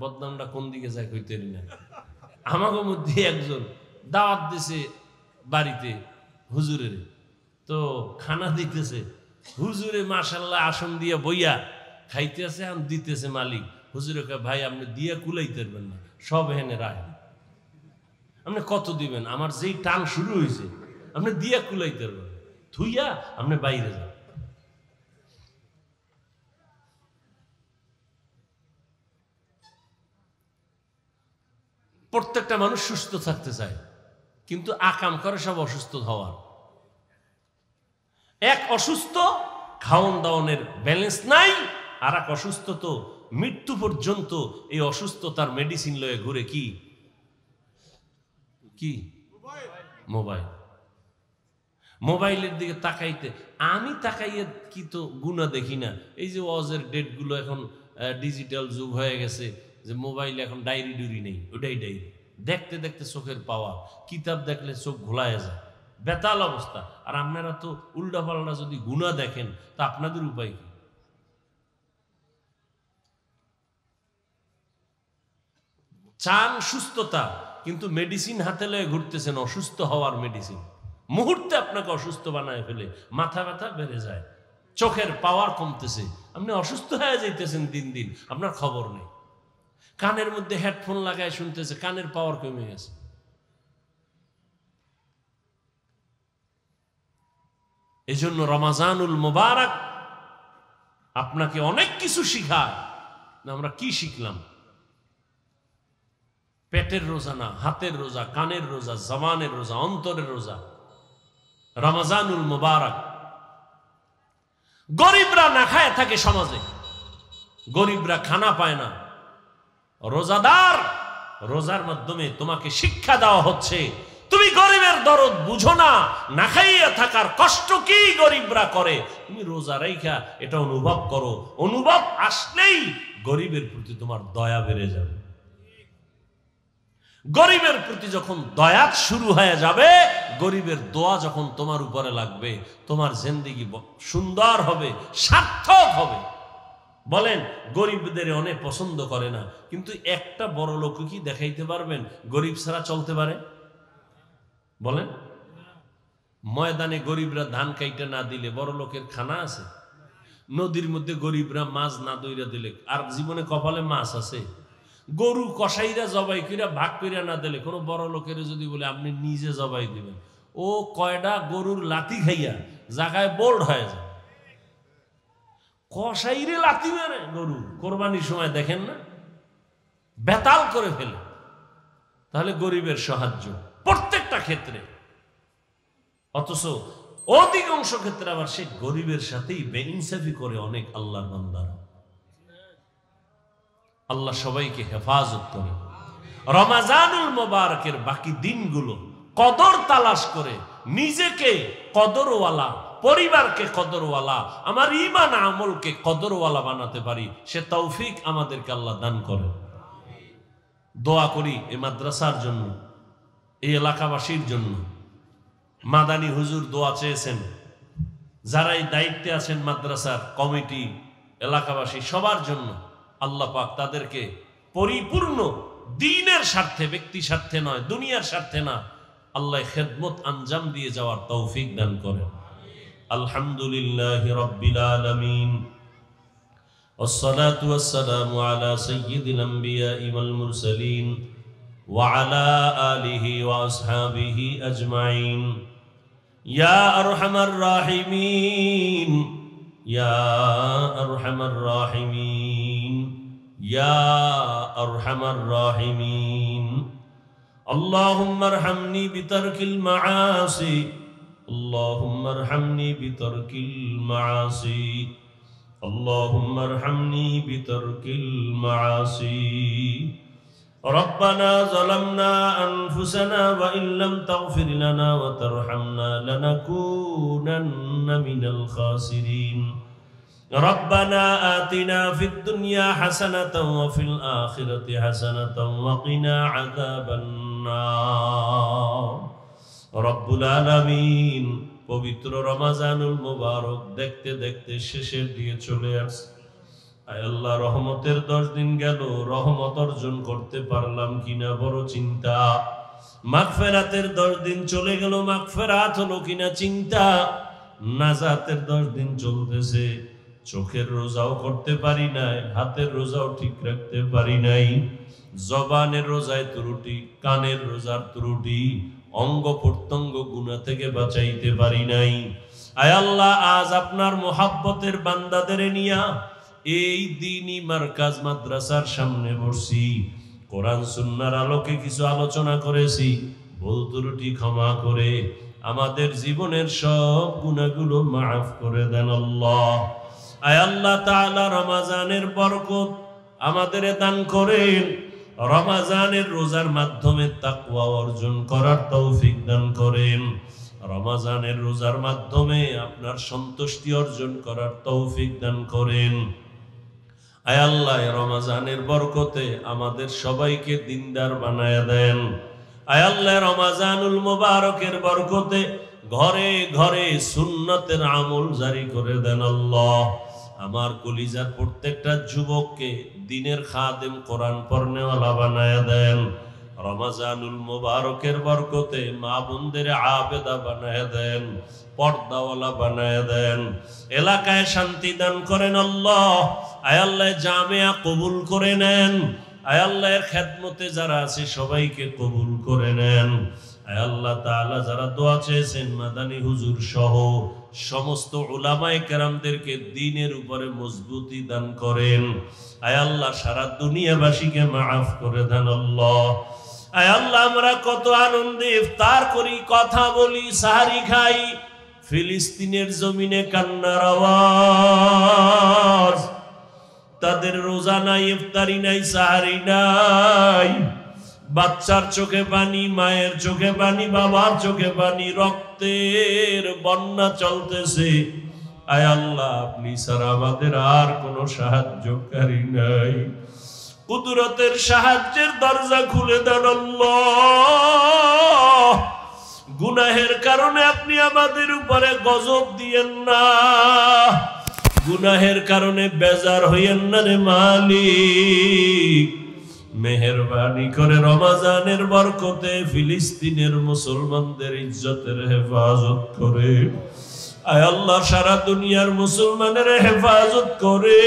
বদনামটা কোন দিকে যায় কইতে না, আমাকে মধ্যে একজন দাওয়াত দিছে বাড়িতে হুজুরের, তো খানা দিতেছে হুজুরে মাশাআল্লাহ আসন দিয়ে বইয়া খাইতেছে, আম দিতেছে মালিক। হুজুরে কয় ভাই আপনি দিয়ে কুলাইতে পারবেন না, সব হেনে রায়, আপনি কত দিবেন? আমার যেই টান শুরু হয়েছে আপনি দিয়া কুলাইতে পারবেন, থুইয়া আপনি বাইরে যান। প্রত্যেকটা মানুষ সুস্থ থাকতে চায়, কিন্তু আকাম করে সব অসুস্থ হওয়ার। এক অসুস্থ খাওন দাওনের ব্যালেন্স নাই, আর এক অসুস্থ তো মৃত্যু পর্যন্ত এই অসুস্থতার মেডিসিন লয়ে ঘুরে। কি কি মোবাইল। মোবাইলের দিকে তাকাইতে আমি তাকাইয়ে কি তো গুণা দেখি না। এই যে ওয়াজের ডেটগুলো এখন ডিজিটাল যুগ হয়ে গেছে, যে মোবাইল এখন ডায়েরি ডুরি নেই, ওটাই ডায়েরি। দেখতে দেখতে চোখের পাওয়া, কিতাব দেখলে চোখ ঘোলায় যায়, বেতাল অবস্থা। আর আপনারা তো উল্টা পাল্টা যদি গুণা দেখেন তা আপনাদের উপায় কি? চান সুস্থতা, কিন্তু মেডিসিন হাতে লয়ে ঘুরতেছেন অসুস্থ হওয়ার মেডিসিন। মুহূর্তে আপনাকে অসুস্থ বানায় ফেলে, মাথা ব্যথা বেড়ে যায়, চোখের পাওয়ার কমতেছে, আপনি অসুস্থ হয়ে যাইতেছেন দিন দিন, আপনার খবর নেই। কানের মধ্যে হেডফোন লাগায় শুনতেছে, কানের পাওয়ার কমে গেছে। এজন্য রমাজানুল মুবারক আপনাকে অনেক কিছু শিখায়। আমরা কি শিখলাম? পেটের রোজা না, হাতের রোজা, কানের রোজা, জবানের রোজা, অন্তরের রোজা। রমাজানুল মুবারক। গরিবরা না খায় থাকে সমাজে, গরিবরা খানা পায় না। রোজাদার, রোজার মাধ্যমে তোমাকে শিক্ষা দেওয়া হচ্ছে, তুমি গরিবের দরদ বুঝো না, না খাইয়া থাকার কষ্ট কি গরিবরা করে, তুমি রোজা রাইখা এটা অনুভব করো। অনুভব আসলেই গরিবের প্রতি তোমার দয়া বেড়ে যাবে। গরিবের প্রতি যখন দয়া শুরু হয়ে যাবে, গরিবের দোয়া যখন তোমার উপরে লাগবে, তোমার জিন্দেগি সুন্দর হবে, সার্থক হবে। বলেন গরিবদের অনেক পছন্দ করে না, কিন্তু একটা বড় লোক কি দেখাইতে পারবেন গরিব ছাড়া চলতে পারে? বলেন, ময়দানে গরিবরা ধান কাইটা না দিলে বড় লোকের খানা আছে? নদীর মধ্যে গরিবরা মাছ না দইরা দিলে আর জীবনে কপালে মাছ আছে? গরু কসাইরা জবাই কইরা ভাগ কইরা না দিলে কোনো বড় লোকের যদি বলে আপনি নিজে জবাই দিবেন, ও কয়টা গরুর লাথি খাইয়া জায়গায় বোল্ড হয়ে যায়। কসাইরে লাথি মেরে গরু কোরবানির সময় দেখেন না, বেতাল করে ফেলে। তাহলে গরিবের সাহায্য প্রত্যেকটা ক্ষেত্রে, অথচ অধিকাংশ ক্ষেত্রে আবার সে গরিবের সাথেই বেইনসাফি করে অনেক আল্লাহর বান্দারা। আল্লাহ সবাইকে হেফাজত করে। রমাজানুল মুবারকের বাকি দিনগুলো কদর তালাশ করে নিজেকে কদরওয়ালা, পরিবারকে কদরওয়ালা, আমার ঈমান আমলকে কদরওয়ালা বানাতে পারি, সে তৌফিক আমাদেরকে আল্লাহ দান করে। দোয়া করি এই মাদ্রাসার জন্য, এই এলাকাবাসীর জন্য। মাদানী হুজুর দোয়া চেয়েছেন, যারা এই দায়িত্বে আছেন মাদ্রাসার কমিটি, এলাকাবাসী সবার জন্য আল্লাহ পাক তাদেরকে পরিপূর্ণ দ্বীনের স্বার্থে, ব্যক্তি স্বার্থে নয়, দুনিয়ার স্বার্থে না, আল্লাহ খেদমত আঞ্জাম দিয়ে যাওয়ার তৌফিক দান করেন। আলহামদুলিল্লাহি রাব্বিল আলামিন, والصلاة والسلام على سيد الأنبياء والمرسلين وعلى آله وأصحابه أجمعين. يا أرحم الراحمين، يا أرحم الراحمين، يا أرحم الراحمين. اللهم ارحمني بترك المعاصي، اللهم ارحمني بترك المعاصي. اللهم ارحمني بترك المعاصي ربنا ظلمنا أنفسنا وإن لم تغفر لنا وترحمنا لنكونن من الخاسرين ربنا آتنا في الدنيا حسنة وفي الآخرة حسنة وقنا عذاب النار رب العالمين পবিত্র রমজানুল মুবারক দেখতে দেখতে শেষের দিকে চলে আসছে। আয় আল্লাহ, রহমতের 10 দিন গেল, রহমত অর্জন করতে পারলাম কিনা বড় চিন্তা। মাগফিরাতের 10 দিন চলে গেল, মাগফিরাত হলো কিনা চিন্তা। নাজাতের 10 দিন চলতেছে, চোখের রোজাও করতে পারি নাই, হাতের রোজাও ঠিক রাখতে পারি নাই, জবানের রোজায় ত্রুটি, কানের রোজার ত্রুটি, অঙ্গ প্রত্যঙ্গ গুনাহ থেকে বাঁচাইতে পারি নাই। আয় আল্লাহ, আজ আপনার মোহাব্বতের বান্দাদের নিয়া এই দ্বীনি মার্কাজ মাদ্রাসার সামনে বসছি, কোরআন সুন্নাহর আলোকে কিছু আলোচনা করেছি। ভুল ত্রুটি ক্ষমা করে আমাদের জীবনের সব গুনাহগুলো মাফ করে দেন আল্লাহ। আয় আল্লাহ তাআলা, রমজানের বরকত আমাদের দান করেন। রমজানের রোজার মাধ্যমে তাকওয়া অর্জন করার তৌফিক দান করেন। রমজানের রোজার মাধ্যমে আপনার সন্তুষ্টি অর্জন করার তৌফিক দান করেন। আয় আল্লাহ, রমজানের বরকতে আমাদের সবাইকে দিনদার বানায়া দেন। আয় আল্লাহ, রমজানুল মুবারকের বরকতে ঘরে ঘরে সুন্নতের আমল জারি করে দেন আল্লাহ। আমার কলিজার প্রত্যেকটা যুবককে দিনের খাদেম, কোরআন পড়নেওয়ালা বানায়া দেন। রমজানুল মুবারকের বরকতে মা বোনদের আবেদা বানায়া দেন, পর্দাওয়ালা বানায়া দেন। এলাকায় শান্তি দান করেন আল্লাহ। আয় আল্লাহ, জামিয়া কবুল করে নেন। আয় আল্লাহর খেদমতে যারা আছে সবাইকে কবুল করে নেন। আয় আল্লাহ তাআলা, যারা দোয়া চেয়েছেন মাদানী হুজুর সহ সমস্ত উলামায়ে কেরামদেরকে দ্বীনের উপরে মজবুতি দান করেন। আয় আল্লাহ, সারা দুনিয়াবাসীকে মাফ করে দেন আল্লাহ। আয় আল্লাহ, আমরা কত আনন্দে ইফতার করি, কথা বলি, সাহারি খাই, ফিলিস্তিনের জমিনে কান্নার আওয়াজ। তাদের রোজা নাই, ইফতারি নাই, সাহারি নাই। বাচ্চার চোখে পানি, মায়ের চোখে পানি, বাবার চোখে পানি, রক্তের বন্যা চলতেছে। আয় আল্লাহ, আপনি ছাড়া আমাদের আর কোনো সাহায্যকারী নাই। কুদরতের সাহায্যের দরজা খুলে দেন আল্লাহ। গুনাহের কারণে আপনি আমাদের উপরে গজব দিয়েন না, গুনাহের কারণে বেজার হইয়েন না রে মালিক। মেহেরবানি করে রমজানের বরকতে ফিলিস্তিনের মুসলমানদের ইজ্জতের হেফাজত করে। আয় আল্লাহ, সারা দুনিয়ার মুসলমানের হেফাজত করে।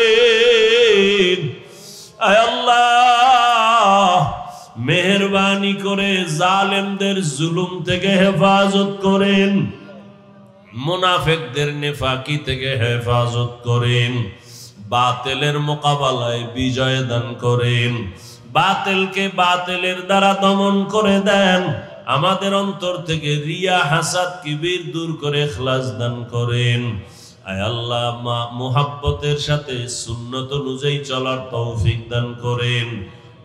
আয় আল্লাহ, মেহেরবানি করে জালেমদের জুলুম থেকে হেফাজত করেন, মুনাফিকদের নেফাকি থেকে হেফাজত করেন, বাতিলের মোকাবেলায় বিজয় দান করেন, বাতিলকে বাতিলের দ্বারা দমন করে দেন। আমাদের অন্তর থেকে রিয়া, হাসাদ, কিবির দূর করে ইখলাস দান করেন। আয় আল্লাহ, মুহাব্বতের সাথে সুন্নত অনুযায়ী চলার তৌফিক দান করেন।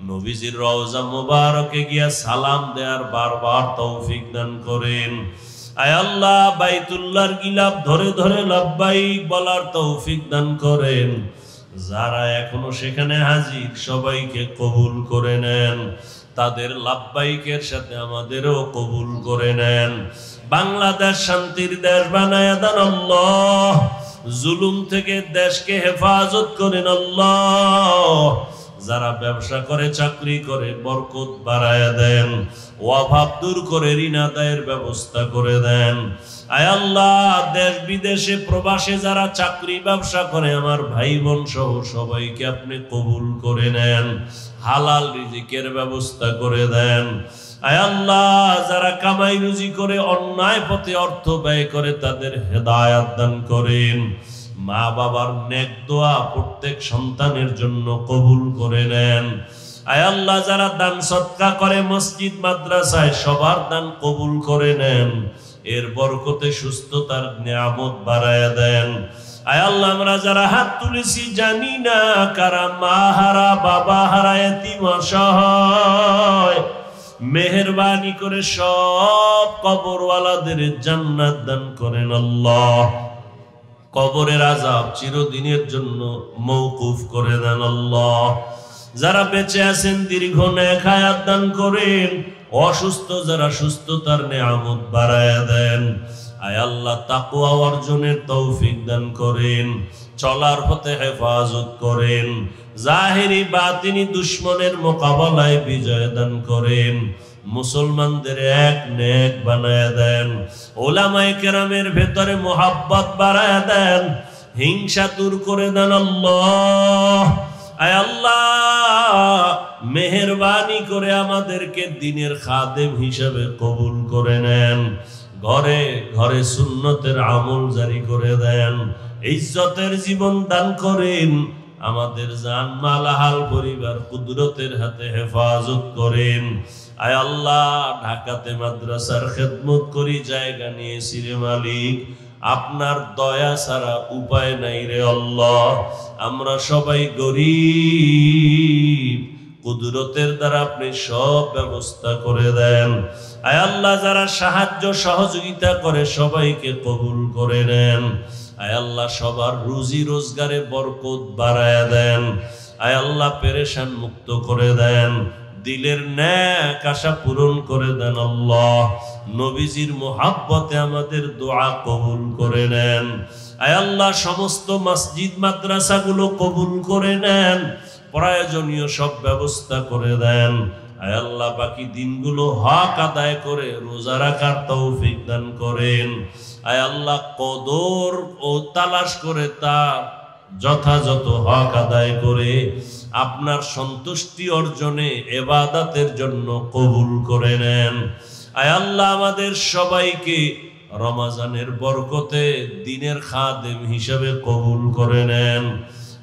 নবীজির রওজা মুবারকে গিয়া সালাম দেওয়ার বারবার তৌফিক দান করেন। আয় আল্লাহ, বাইতুল্লাহর গিলাফ ধরে ধরে লাব্বাইক বলার তৌফিক দান করেন। যারা এখনো সেখানে হাজির সবাইকে কবুল করে নেন। তাদের লাব্বাইকের সাথে আমাদেরও কবুল করে নেন। বাংলাদেশ শান্তির দেশ বানায়া দেন আল্লাহ। জুলুম থেকে দেশকে হেফাজত করেন আল্লাহ। যারা ব্যবসা করে, চাকরি করে, বরকত বাড়ায়া দেন। অভাব দূর করে ঋণ আদায়ের ব্যবস্থা করে দেন। আয় আল্লাহ, দেশ বিদেশে প্রবাসে যারা চাকরি ব্যবসা করে আমার ভাই বোন সহ সবাইকে আপনি কবুল করে নেন। হালাল রিজিকের ব্যবস্থা করে দেন। আয় আল্লাহ, যারা কামাই রুজি করে অন্যায় পথে অর্থ ব্যয় করে তাদের হেদায়াত দান করেন। মা বাবার নেক দোয়া প্রত্যেক সন্তানের জন্য কবুল করে নেন। আয় আল্লাহ, যারা দান সদকা করে মসজিদ মাদ্রাসায় সবার দান কবুল করে নেন। এর বরকতে সুস্থতার নিয়ামত বাড়ায়া দেন। আয় আল্লাহ আমরা যারা হাত তুলেছি জানি না কারা মা হারা বাবা হারা এতিম অসহায়, মেহেরবানি করে সব কবরওয়ালাদের জান্নাত দান করেন আল্লাহ। কবরের আযাব চিরদিনের জন্য মওকুফ করে দেন আল্লাহ। যারা বেঁচে আছেন দীর্ঘ নেক হায়াত দান করেন, অসুস্থ যারা সুস্থতার নেয়ামত বাড়ায়া দেন। আয় আল্লাহ তাকওয়া অর্জনের তৌফিক দান করেন, চলার পথে হেফাজত করেন, জাহিরি বাতিনি দুশমনের মোকাবেলায় বিজয় দান করেন, মুসলমানদের এক নেক বানায়া দেন, ওলামায়ে কেরামের ভেতরে মোহাব্বত বাড়ায়া দেন, হিংসা দূর করে দেন আল্লাহ। আয় আল্লাহ মেহেরবানি করে আমাদেরকে দ্বীনের খাদেম হিসেবে কবুল করে নেন, ঘরে ঘরে সুন্নতের আমল জারি করে দেন, ইজ্জতের জীবন দান করেন, আমাদের জান মাল হাল পরিবার কুদরতের হাতে হেফাজত করেন। আয় আল্লাহ ঢাকাতে মাদ্রাসার খেদমত করি জায়গা নিয়েছি রে মালিক, আপনার দয়া ছাড়া উপায় নাই রে আল্লাহ। আমরা সবাই গরীব, কুদরতের দ্বারা আপনি সব ব্যবস্থা করে দেন। আয় আল্লাহ যারা সাহায্য সহযোগিতা করে সবাইকে কবুল করে নেন। আয় আল্লাহ সবার রুজি রোজগারে বরকত বাড়ায়া দেন। আয় আল্লাহ পেরেশান মুক্ত করে দেন, দিলের নেক আশা পূরণ করে দেন আল্লাহ। নবীজির মোহাব্বতে আমাদের দোয়া কবুল করে নেন। আয় আল্লাহ সমস্ত মসজিদ মাদ্রাসাগুলো কবুল করে নেন, প্রয়োজনীয় সব ব্যবস্থা করে দেন। আয় আল্লাহ বাকি দিনগুলো হক আদায় করে রোজা রাখার তৌফিক দান করেন। আয় আল্লাহ কদর ও তালাশ করে তার যথাযথ হক আদায় করে আপনার সন্তুষ্টি অর্জনে ইবাদতের জন্য কবুল করে নেন। আয় আল্লাহ আমাদের সবাইকে রমজানের বরকতে দ্বীনের খাদেম হিসেবে কবুল করে নেন।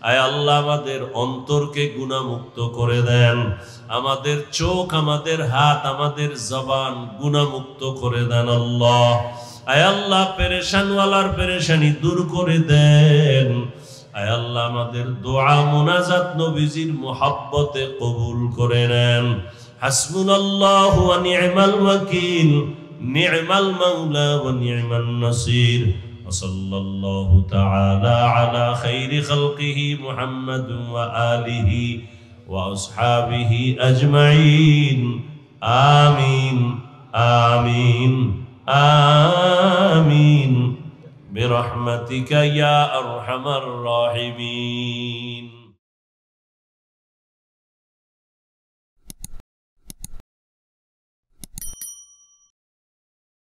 আয় আল্লাহ আমাদের অন্তরকে গুনাহমুক্ত করে দেন, আমাদের চোখ আমাদের হাত আমাদের জবান গুনাহমুক্ত করে দেন আল্লাহ। আয় আল্লাহ পেরেশানওয়ালার পেরেশানি দূর করে দেন। আয় আল্লাহ আমাদের দোয়া মুনাজাত নবীজির মুহাব্বতে কবুল করে নেন। হাসবুনাল্লাহু ওয়া নি'মাল ওয়াকিল, নি'মাল মাওলা ওয়া নি'মান নাসির। ওয়াসাল্লাল্লাহু তাআলা আলা খাইরি খালকিহি মুহাম্মাদ ওয়া আলিহি ওয়া আসহাবিহি আজমাইন। আমিন আমিন আমিন برحمتك يا أرحم الراحمين।